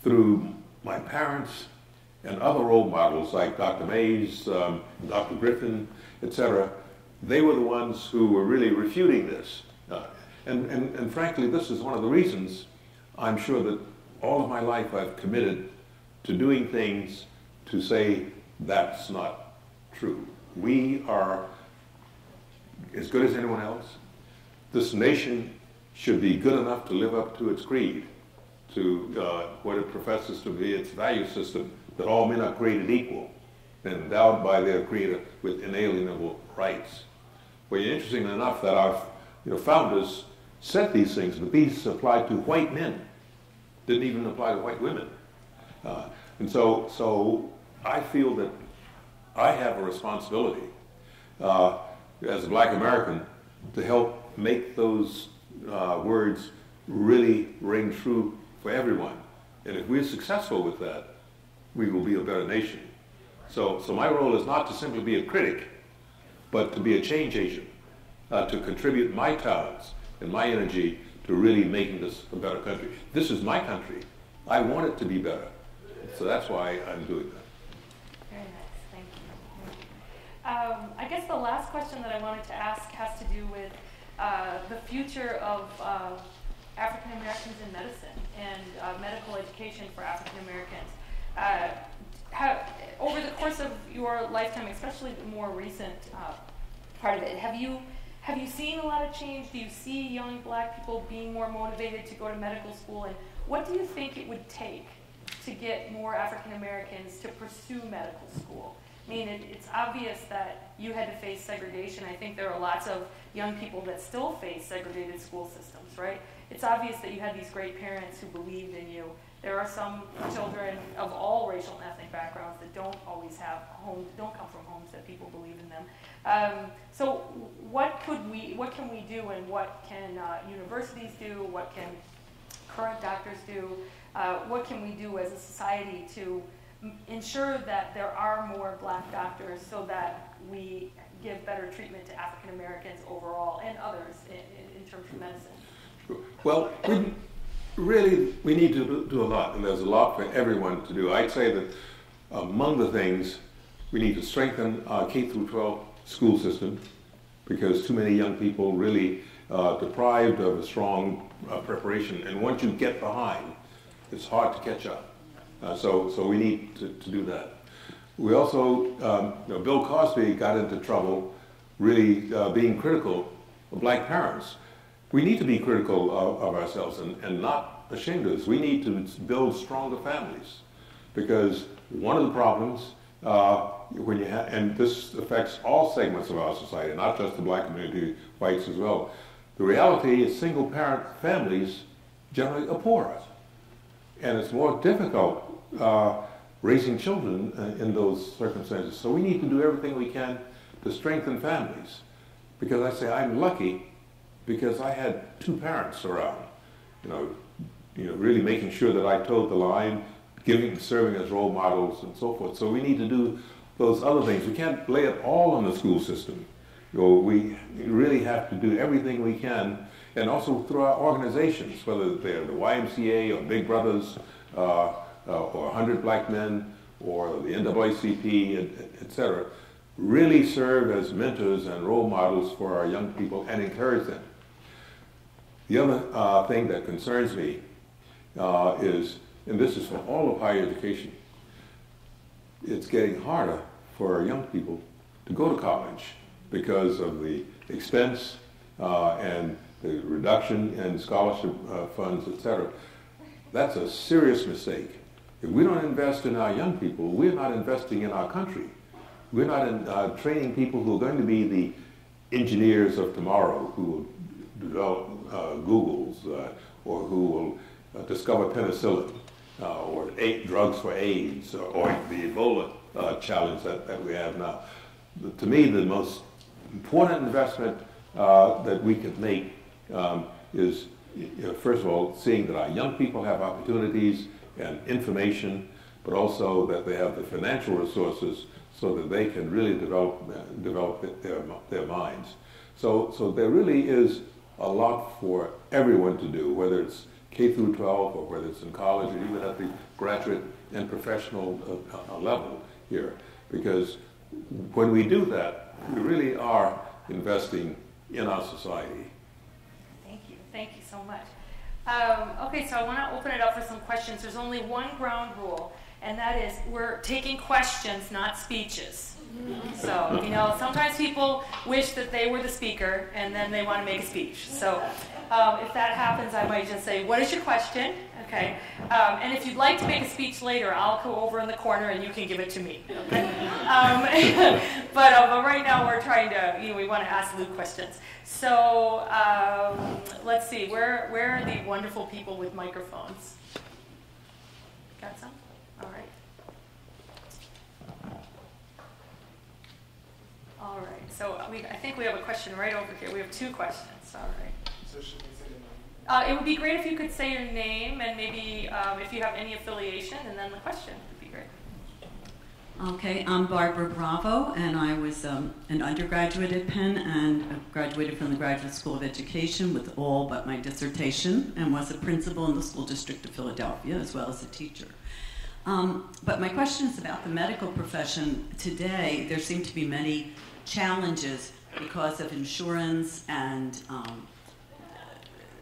through my parents and other role models like Dr. Mays, Dr. Griffin, etc., they were the ones who were really refuting this. And frankly, this is one of the reasons I'm sure that all of my life I've committed to doing things to say that's not true. We are as good as anyone else. This nation should be good enough to live up to its creed, to what it professes to be its value system, that all men are created equal and endowed by their Creator with inalienable rights. Well, interestingly enough, that our founders said these things, but these applied to white men, didn't even apply to white women. And so I feel that I have a responsibility as a black American to help make those words really ring true for everyone. And if we're successful with that, we will be a better nation. So my role is not to simply be a critic, but to be a change agent, to contribute my talents and my energy to really making this a better country. This is my country. I want it to be better. So that's why I'm doing that. Very nice, thank you. I guess the last question that I wanted to ask has to do with the future of African Americans in medicine and medical education for African Americans. Over the course of your lifetime, especially the more recent part of it, have you seen a lot of change? Do you see young black people being more motivated to go to medical school? And what do you think it would take to get more African Americans to pursue medical school? I mean, it's obvious that you had to face segregation. I think there are lots of young people that still face segregated school systems, right? It's obvious that you had these great parents who believed in you. There are some children of all racial and ethnic backgrounds that don't always have homes, don't come from homes that people believe in them. So what can we do, and what can universities do? What can current doctors do? What can we do as a society to ensure that there are more black doctors so that we give better treatment to African Americans overall and others in terms of medicine? Well, we need to do a lot, and there's a lot for everyone to do. I'd say that among the things, we need to strengthen our K through 12 school system. because too many young people really deprived of a strong preparation. And once you get behind, it's hard to catch up. So we need to do that. We also, Bill Cosby got into trouble really being critical of black parents. We need to be critical of ourselves and not ashamed of this. We need to build stronger families, because one of the problems when you have, and this affects all segments of our society, not just the black community, whites as well. The reality is single parent families generally are poorer. And it's more difficult raising children in those circumstances. So we need to do everything we can to strengthen families. Because I say I'm lucky because I had two parents around, really making sure that I toed the line, serving as role models and so forth. So we need to do those other things. We can't lay it all on the school system. We really have to do everything we can, and also through our organizations, whether they're the YMCA or Big Brothers, or 100 Black Men, or the NAACP, et cetera, really serve as mentors and role models for our young people and encourage them. The other thing that concerns me is, and this is for all of higher education, it's getting harder for our young people to go to college because of the expense and the reduction in scholarship funds, et cetera. That's a serious mistake. If we don't invest in our young people, we're not investing in our country. We're not training people who are going to be the engineers of tomorrow, who will develop Googles, or who will discover penicillin, or drugs for AIDS, or the Ebola challenge that we have now. To me, the most important investment that we could make is, first of all, seeing that our young people have opportunities and information, but also that they have the financial resources so that they can really develop their minds. So there really is a lot for everyone to do, whether it's K through 12 or whether it's in college or even at the graduate and professional level here. Because when we do that, we really are investing in our society. Thank you so much. Okay, so I want to open it up for some questions. There's only one ground rule, and that is we're taking questions, not speeches. So, sometimes people wish that they were the speaker, and then they want to make a speech. So if that happens, I might just say, what is your question? Okay. And if you'd like to make a speech later, I'll go over in the corner and you can give it to me. Okay? But right now we're trying to, we want to ask Luke questions. So let's see, where are the wonderful people with microphones? Got some? All right. All right. So I think we have a question right over here. We have two questions. All right. So should we say your name? It would be great if you could say your name and maybe if you have any affiliation, and then the question would be great. Okay, I'm Barbara Bravo, and I was an undergraduate at Penn and graduated from the Graduate School of Education with all but my dissertation, and was a principal in the School District of Philadelphia as well as a teacher. But my question is about the medical profession. Today, there seem to be many challenges because of insurance and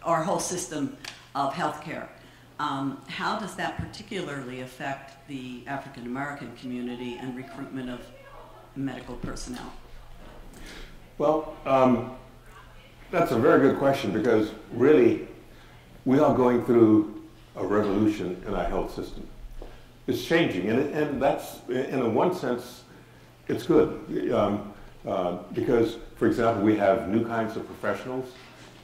our whole system of healthcare. How does that particularly affect the African American community and recruitment of medical personnel? Well, that's a very good question, because really we are going through a revolution in our health system. It's changing, and that's, in one sense, it's good. Because, for example, we have new kinds of professionals.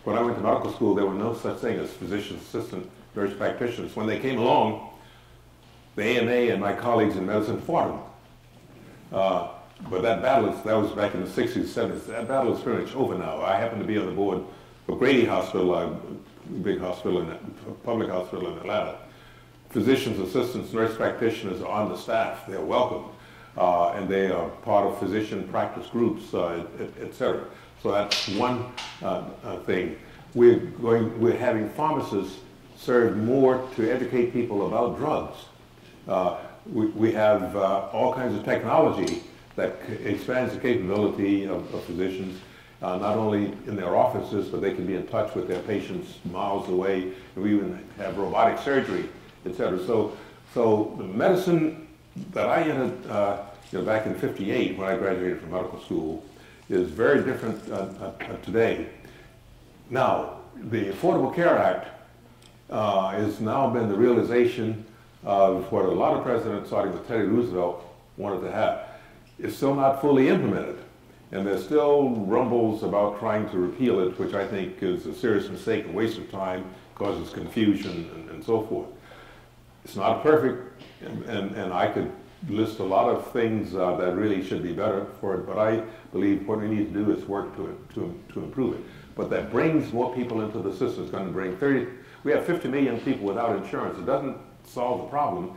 When I went to medical school, there were no such thing as physician assistant nurse practitioners. When they came along, the AMA and my colleagues in medicine fought them. But that was back in the 60s, 70s. That battle is pretty much over now. I happen to be on the board of Grady Hospital, a big hospital, public hospital in Atlanta. Physicians, assistants, nurse practitioners are on the staff. They're welcome. And they are part of physician practice groups, et cetera. So that's one thing. We're having pharmacists serve more to educate people about drugs. We have all kinds of technology that expands the capability of physicians. not only in their offices, but they can be in touch with their patients miles away. And we even have robotic surgery, et cetera. So the medicine that I entered back in '58 when I graduated from medical school is very different today. Now, the Affordable Care Act has now been the realization of what a lot of presidents, starting with Teddy Roosevelt, wanted to have. It's still not fully implemented. And there's still rumbles about trying to repeal it, which I think is a serious mistake, a waste of time, causes confusion and so forth. It's not perfect, and I could list a lot of things that really should be better for it, but I believe what we need to do is work to improve it. But that brings more people into the system. It's going to bring we have 50 million people without insurance. It doesn't solve the problem.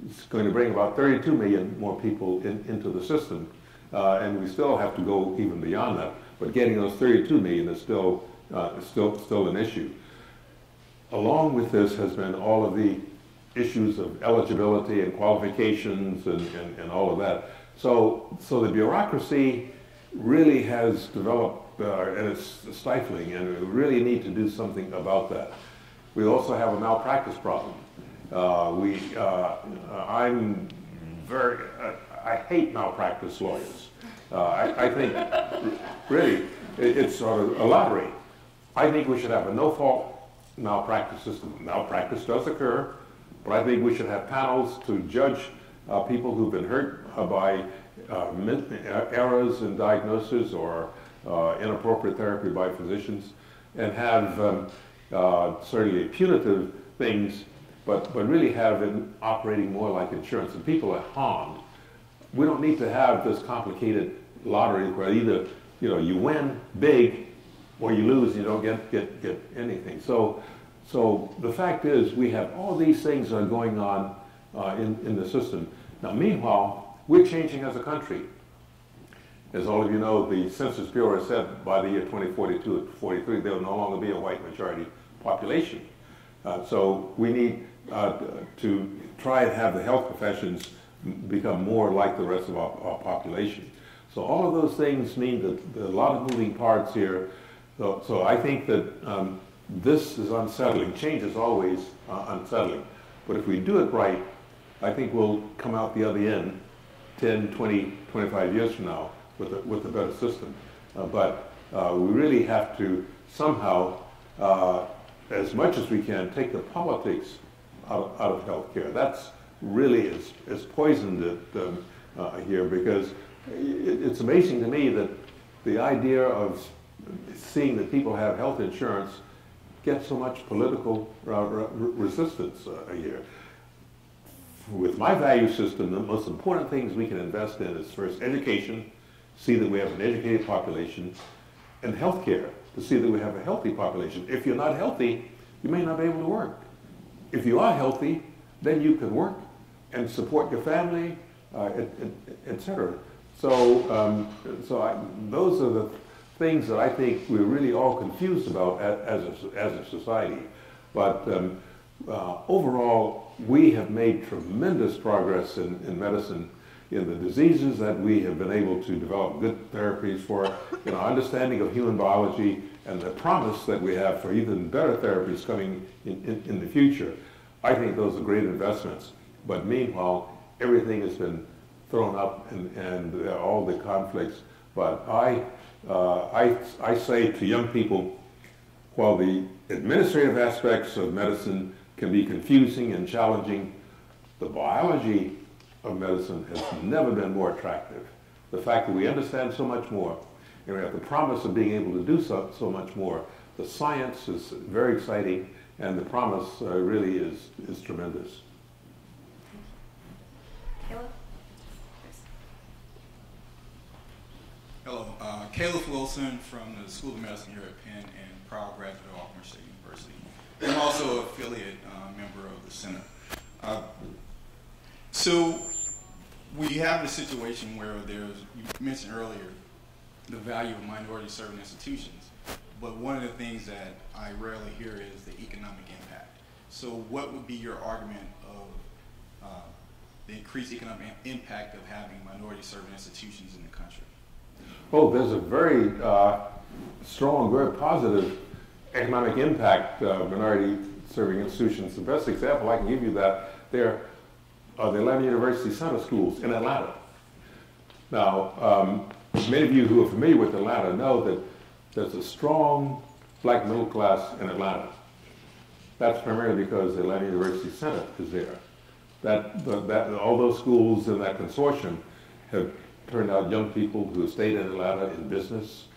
It's going to bring about 32 million more people into the system. And we still have to go even beyond that. But getting those 32 million is still an issue. Along with this has been all of the issues of eligibility and qualifications and all of that. So the bureaucracy really has developed, and it's stifling, and we really need to do something about that. We also have a malpractice problem. I hate malpractice lawyers. I think, really, it's sort of a lottery. I think we should have a no-fault malpractice system. Malpractice does occur, but I think we should have panels to judge people who've been hurt by errors in diagnosis or inappropriate therapy by physicians, and have certainly punitive things, but really have it operating more like insurance. And people are harmed. We don't need to have this complicated lottery where either you win big or you lose and you don't get anything. So the fact is we have all these things that are going on in the system. Now meanwhile, we're changing as a country. As all of you know, the Census Bureau has said by the year 2042 or 43 there will no longer be a white majority population. So we need to try and have the health professions become more like the rest of our population. So all of those things mean that there are a lot of moving parts here. So I think that this is unsettling. Change is always unsettling. But if we do it right, I think we'll come out the other end 10, 20, 25 years from now with a better system. But we really have to somehow, as much as we can, take the politics out of healthcare. That's really is poisoned it here, because it's amazing to me that the idea of seeing that people have health insurance gets so much political resistance here. With my value system, the most important things we can invest in is first education, see that we have an educated population, and healthcare, to see that we have a healthy population. If you're not healthy, you may not be able to work. If you are healthy, then you can work and support your family, etc. So, those are the things that I think we're really all confused about as a society. But overall, we have made tremendous progress in medicine, in the diseases that we have been able to develop good therapies for, in our understanding of human biology, and the promise that we have for even better therapies coming in the future. I think those are great investments. But meanwhile, everything has been thrown up and all the conflicts. But I say to young people, while the administrative aspects of medicine can be confusing and challenging, the biology of medicine has never been more attractive. The fact that we understand so much more, and we have the promise of being able to do so much more. The science is very exciting, and the promise really is tremendous. Caleb? Hello, Caleb Wilson from the School of Medicine here at Penn and proud graduate of Auburn State University. I'm also an affiliate member of the center. So we have a situation where you mentioned earlier the value of minority-serving institutions, but one of the things that I rarely hear is the economic impact. So what would be your argument of the increased economic impact of having minority-serving institutions in the country? Oh, there's a very strong, very positive economic impact minority serving institutions. The best example I can give you that there are the Atlanta University Center schools in Atlanta. Now, many of you who are familiar with Atlanta know that there's a strong black middle class in Atlanta. That's primarily because the Atlanta University Center is there. All those schools in that consortium have turned out young people who have stayed in Atlanta in business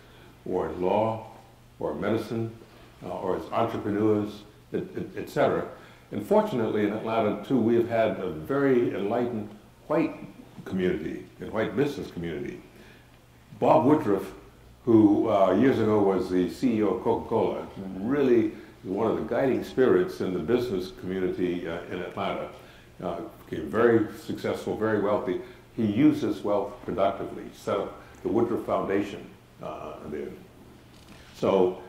or in law or medicine or as entrepreneurs, et cetera. And fortunately in Atlanta too, we have had a very enlightened white community and white business community. Bob Woodruff, who years ago was the CEO of Coca-Cola, really is one of the guiding spirits in the business community in Atlanta. Became very successful, very wealthy. He used his wealth productively, set up the Woodruff Foundation there. So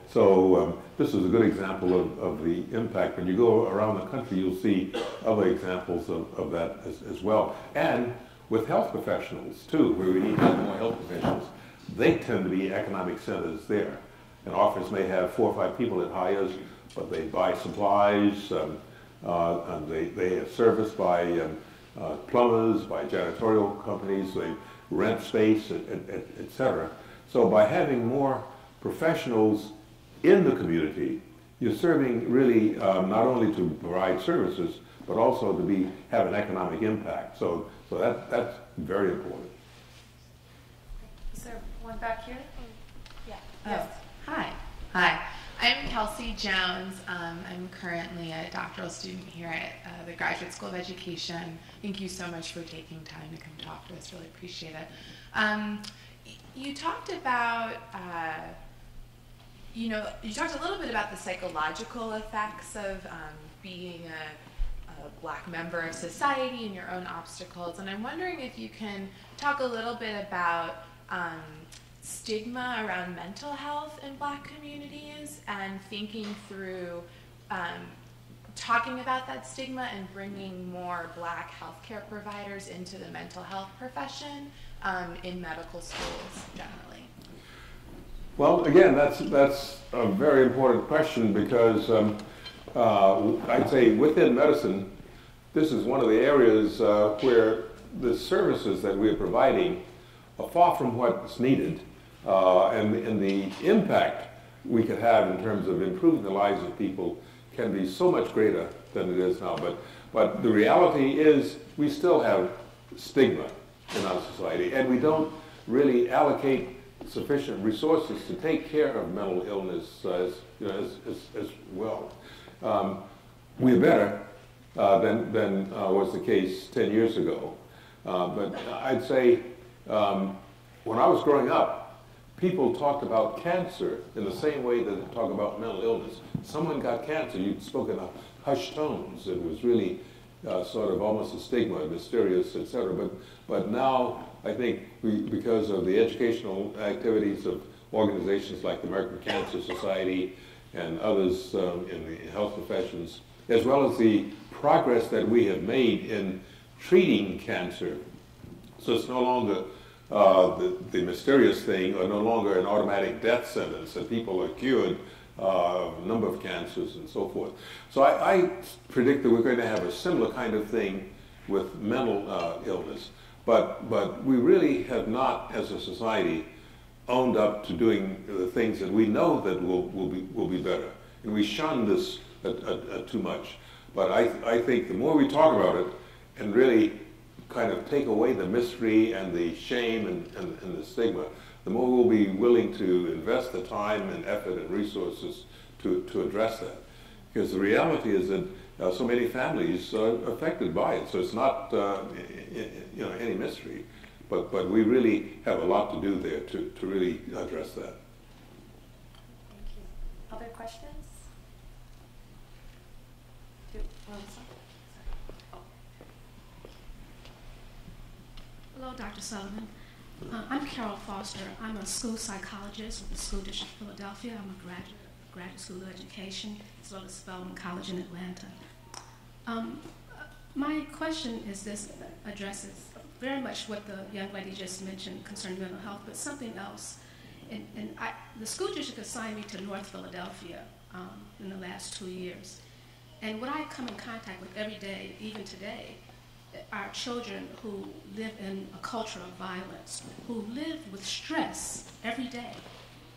this is a good example of the impact. When you go around the country, you'll see other examples of that as well. And with health professionals too, where we need more health professionals, they tend to be economic centers there. An office may have 4 or 5 people it hires, but they buy supplies, and they are serviced by plumbers, by janitorial companies, they rent space, et cetera. So by having more professionals in the community, you're serving really not only to provide services, but also to have an economic impact. So that's very important. Is there one back here? Yeah. Yes. Hi. I'm Kelsey Jones. I'm currently a doctoral student here at the Graduate School of Education. Thank you so much for taking time to come talk to us. Really appreciate it. You talked about, you talked a little bit about the psychological effects of being a black member of society and your own obstacles. And I'm wondering if you can talk a little bit about stigma around mental health in black communities and thinking through talking about that stigma and bringing more black healthcare providers into the mental health profession in medical schools generally. Well, again, that's a very important question because I'd say within medicine, this is one of the areas where the services that we're providing are far from what's needed. And the impact we could have in terms of improving the lives of people can be so much greater than it is now. But the reality is we still have stigma in our society, and we don't really allocate sufficient resources to take care of mental illness as well. We're better than was the case 10 years ago. But I'd say when I was growing up, people talked about cancer in the same way that they talk about mental illness. Someone got cancer, you spoke in hushed tones. It was really sort of almost a stigma, mysterious, et cetera. But now I think because of the educational activities of organizations like the American Cancer Society and others in the health professions, as well as the progress that we have made in treating cancer, so it's no longer the mysterious thing, or no longer an automatic death sentence, that people are cured of a number of cancers and so forth. So I predict that we're going to have a similar kind of thing with mental illness. But we really have not, as a society, owned up to doing the things that we know that will be better. And we shun this too much. But I think the more we talk about it and really kind of take away the mystery and the shame and the stigma, the more we'll be willing to invest the time and effort and resources to address that. Because the reality is that so many families are affected by it, so it's not any mystery. But we really have a lot to do there to really address that. Thank you. Other questions? Hello, Dr. Sullivan. I'm Carol Foster. I'm a school psychologist with the School District of Philadelphia. I'm a graduate school of education, as well as Spelman College in Atlanta. My question is this, addresses very much what the young lady just mentioned concerning mental health, but something else. the school district assigned me to North Philadelphia in the last 2 years. And what I come in contact with every day, even today, are children who live in a culture of violence, who live with stress every day,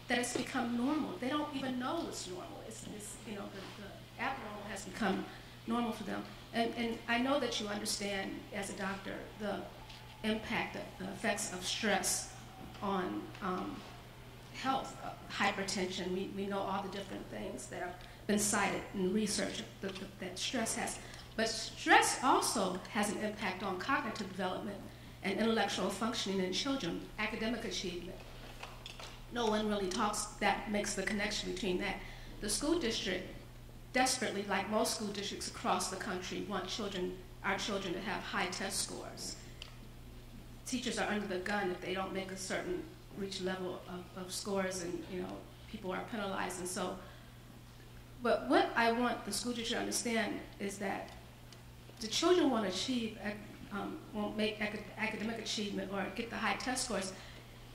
that it's become normal. They don't even know it's normal. It's you know, the abnormal has become normal for them. And I know that you understand, as a doctor, the impact, the effects of stress on health, hypertension. We know all the different things that have been cited in research that stress has. But stress also has an impact on cognitive development and intellectual functioning in children, academic achievement. No one really makes the connection between that. The school district desperately, like most school districts across the country, want our children to have high test scores. Teachers are under the gun if they don't make a certain reach level of scores, and people are penalized. And so, but what I want the school district to understand is that the children won't make academic achievement or get the high test scores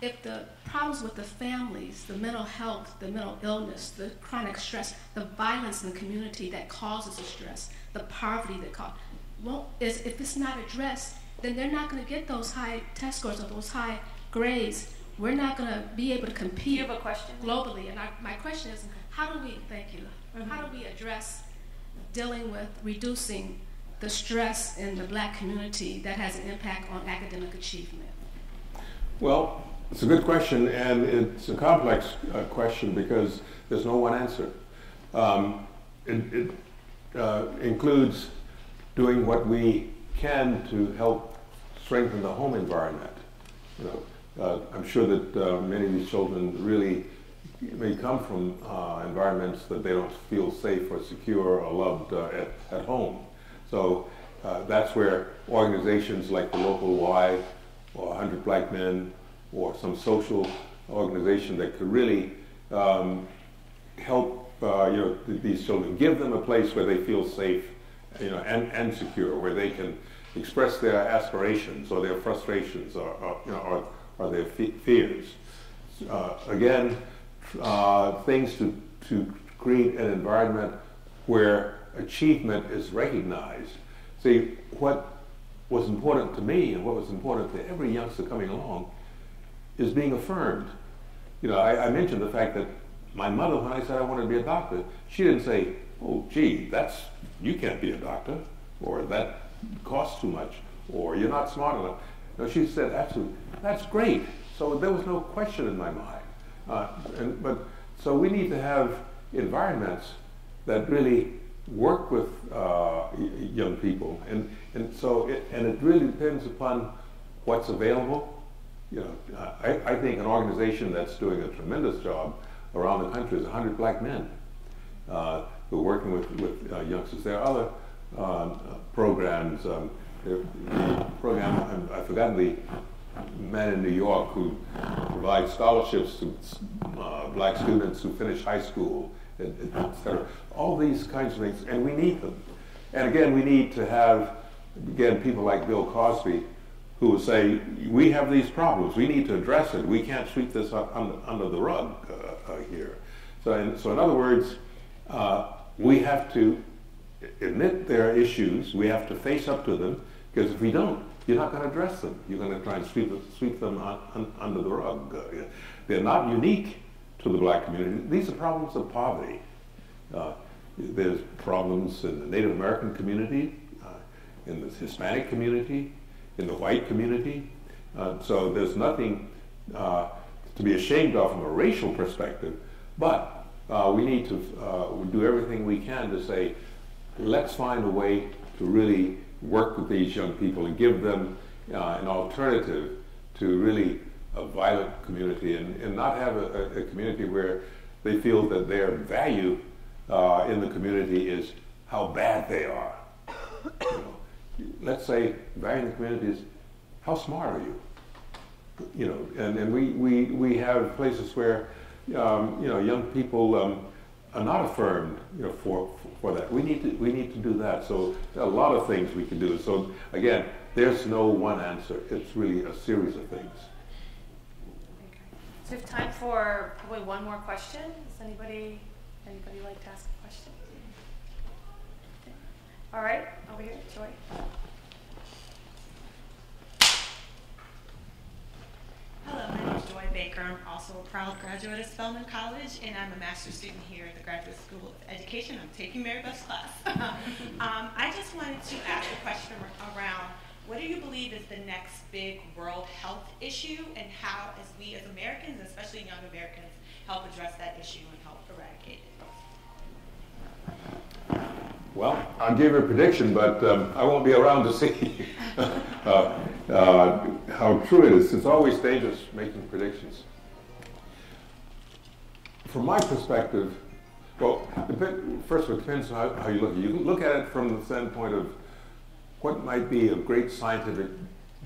if the problems with the families, the mental health, the mental illness, the chronic stress, the violence in the community that causes the stress, the poverty that causes, if it's not addressed, then they're not going to get those high test scores or those high grades. We're not going to be able to compete. You have a question? Globally. And my question is, how do we, thank you, how do we address dealing with reducing the stress in the Black community that has an impact on academic achievement? Well, it's a good question, and it's a complex question because there's no one answer. It includes doing what we can to help strengthen the home environment. I'm sure that many of these children really may come from environments that they don't feel safe or secure or loved at home. So that's where organizations like the local Y or 100 Black Men or some social organization that could really help these children, give them a place where they feel safe, and secure, where they can express their aspirations or their frustrations or their fears. Again, things to create an environment where achievement is recognized. See, what was important to me and what was important to every youngster coming along is being affirmed. I mentioned the fact that my mother, when I said I wanted to be a doctor, she didn't say, "Oh, gee, you can't be a doctor," or "that costs too much," or "you're not smart enough." No, she said, "Absolutely, that's great." So there was no question in my mind. So we need to have environments that really work with young people, and it really depends upon what's available. I think an organization that's doing a tremendous job around the country is 100 Black Men who are working with youngsters. There are other programs. The program, I've forgotten the man in New York who provides scholarships to Black students who finish high school, etc. All these kinds of things, and we need them. And again, we need to have, people like Bill Cosby who will say, we have these problems, we need to address it, we can't sweep this under the rug here. So in other words, we have to admit there are issues, we have to face up to them, because if we don't, you're not going to address them. You're going to try and sweep them under the rug. They're not unique to the Black community. These are problems of poverty. There's problems in the Native American community, in the Hispanic community, in the white community. So there's nothing to be ashamed of from a racial perspective, but we need to do everything we can to say, let's find a way to really work with these young people and give them an alternative to really a violent community, and not have a community where they feel that their value in the community is how bad they are. Let's say value in the community is how smart are you? And we have places where young people are not affirmed for that. We need to do that. So there are a lot of things we can do. So again, there's no one answer. It's really a series of things. we have time for probably one more question. Does anybody like to ask a question? Okay. All right, over here, Joy. Hello, my name is Joy Baker. I'm also a proud graduate of Spelman College, and I'm a master's student here at the Graduate School of Education. I'm taking Marybeth's class. I just wanted to ask a question around what do you believe is the next big world health issue, and how, as we as Americans, especially young Americans, help address that issue and help eradicate it? Well, I'll give you a prediction, but I won't be around to see how true it is. It's always dangerous making predictions. From my perspective, well, first of all, it depends on how you look at it. You can look at it from the standpoint of what might be a great scientific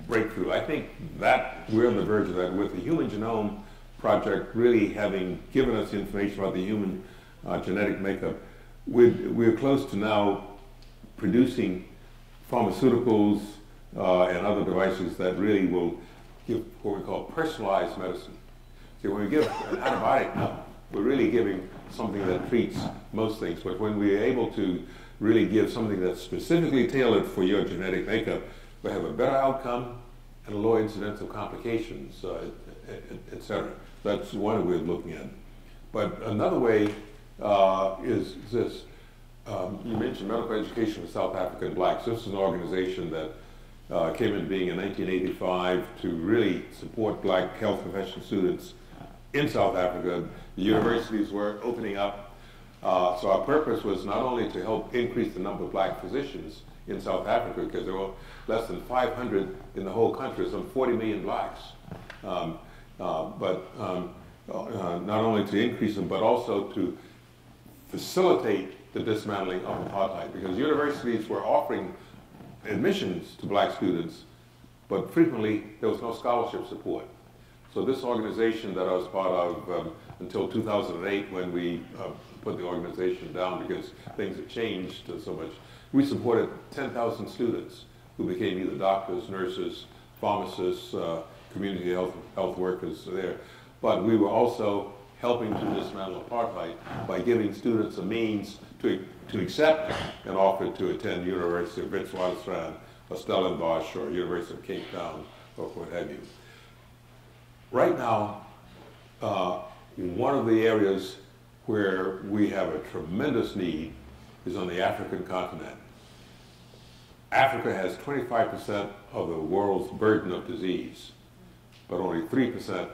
breakthrough. I think that we're on the verge of that with the Human Genome Project really having given us information about the human genetic makeup. We're close to now producing pharmaceuticals and other devices that really will give what we call personalized medicine. See, when we give an antibiotic now, we're really giving something that treats most things, but when we're able to really give something that's specifically tailored for your genetic makeup, we have a better outcome and a low incidence of complications, etc. That's one way of looking at it. But another way is this. You mentioned medical education for South African blacks. This is an organization that came into being in 1985 to really support black health profession students in South Africa. The universities were opening up. So our purpose was not only to help increase the number of black physicians in South Africa, because there were less than 500 in the whole country, some 40 million blacks. But not only to increase them, but also to facilitate the dismantling of apartheid, because universities were offering admissions to black students, but frequently there was no scholarship support. So this organization that I was part of until 2008, when we put the organization down because things had changed so much, we supported 10,000 students who became either doctors, nurses, pharmacists, community health workers there. But we were also helping to dismantle apartheid by giving students a means to accept an offer to attend University of Witwatersrand or Stellenbosch or University of Cape Town or what have you. Right now, one of the areas where we have a tremendous need is on the African continent. Africa has 25% of the world's burden of disease, but only 3%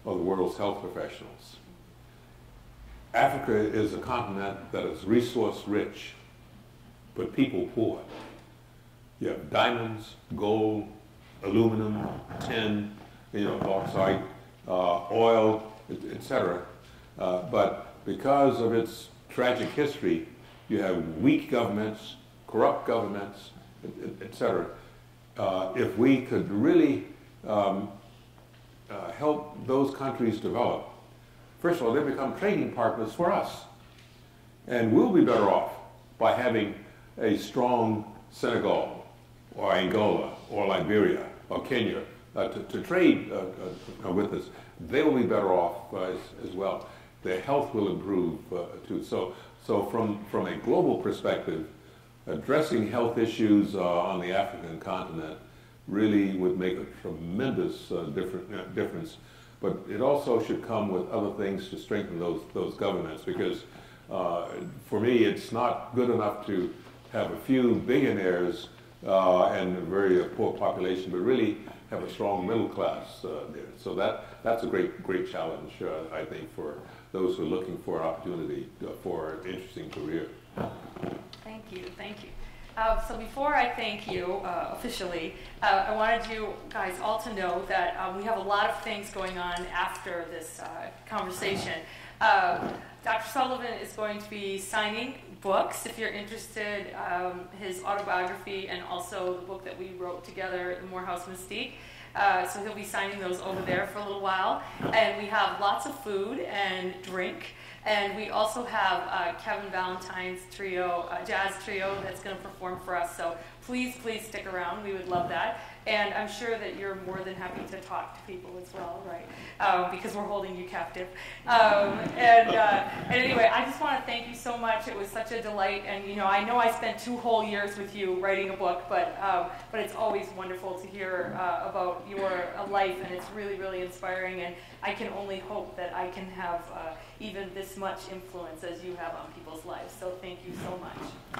of the world's health professionals. Africa is a continent that is resource rich, but people poor. You have diamonds, gold, aluminum, tin, bauxite, oil, etc. But because of its tragic history, you have weak governments, corrupt governments, etc. If we could really help those countries develop, first of all, they become trading partners for us. And we'll be better off by having a strong Senegal or Angola or Liberia or Kenya to trade with us. They will be better off as well. Their health will improve too. So from a global perspective, addressing health issues on the African continent really would make a tremendous difference. But it also should come with other things to strengthen those governments, because for me, it's not good enough to have a few billionaires and a very poor population, but really have a strong middle class there. So that's a great challenge, I think, for those who are looking for opportunity for an interesting career. Thank you. So before I thank you officially, I wanted you guys all to know that we have a lot of things going on after this conversation. Dr. Sullivan is going to be signing books, if you're interested, his autobiography and also the book that we wrote together, The Morehouse Mystique. So he'll be signing those over there for a little while. And we have lots of food and drink. And we also have Kevin Valentine's trio, jazz trio, that's going to perform for us. So please stick around. We would love that. And I'm sure that you're more than happy to talk to people as well, right? Because we're holding you captive. And anyway, I just want to thank you so much. It was such a delight. And I know I spent 2 whole years with you writing a book, but it's always wonderful to hear about your life, and it's really, really inspiring. And I can only hope that I can have even this much influence as you have on people's lives. So thank you so much.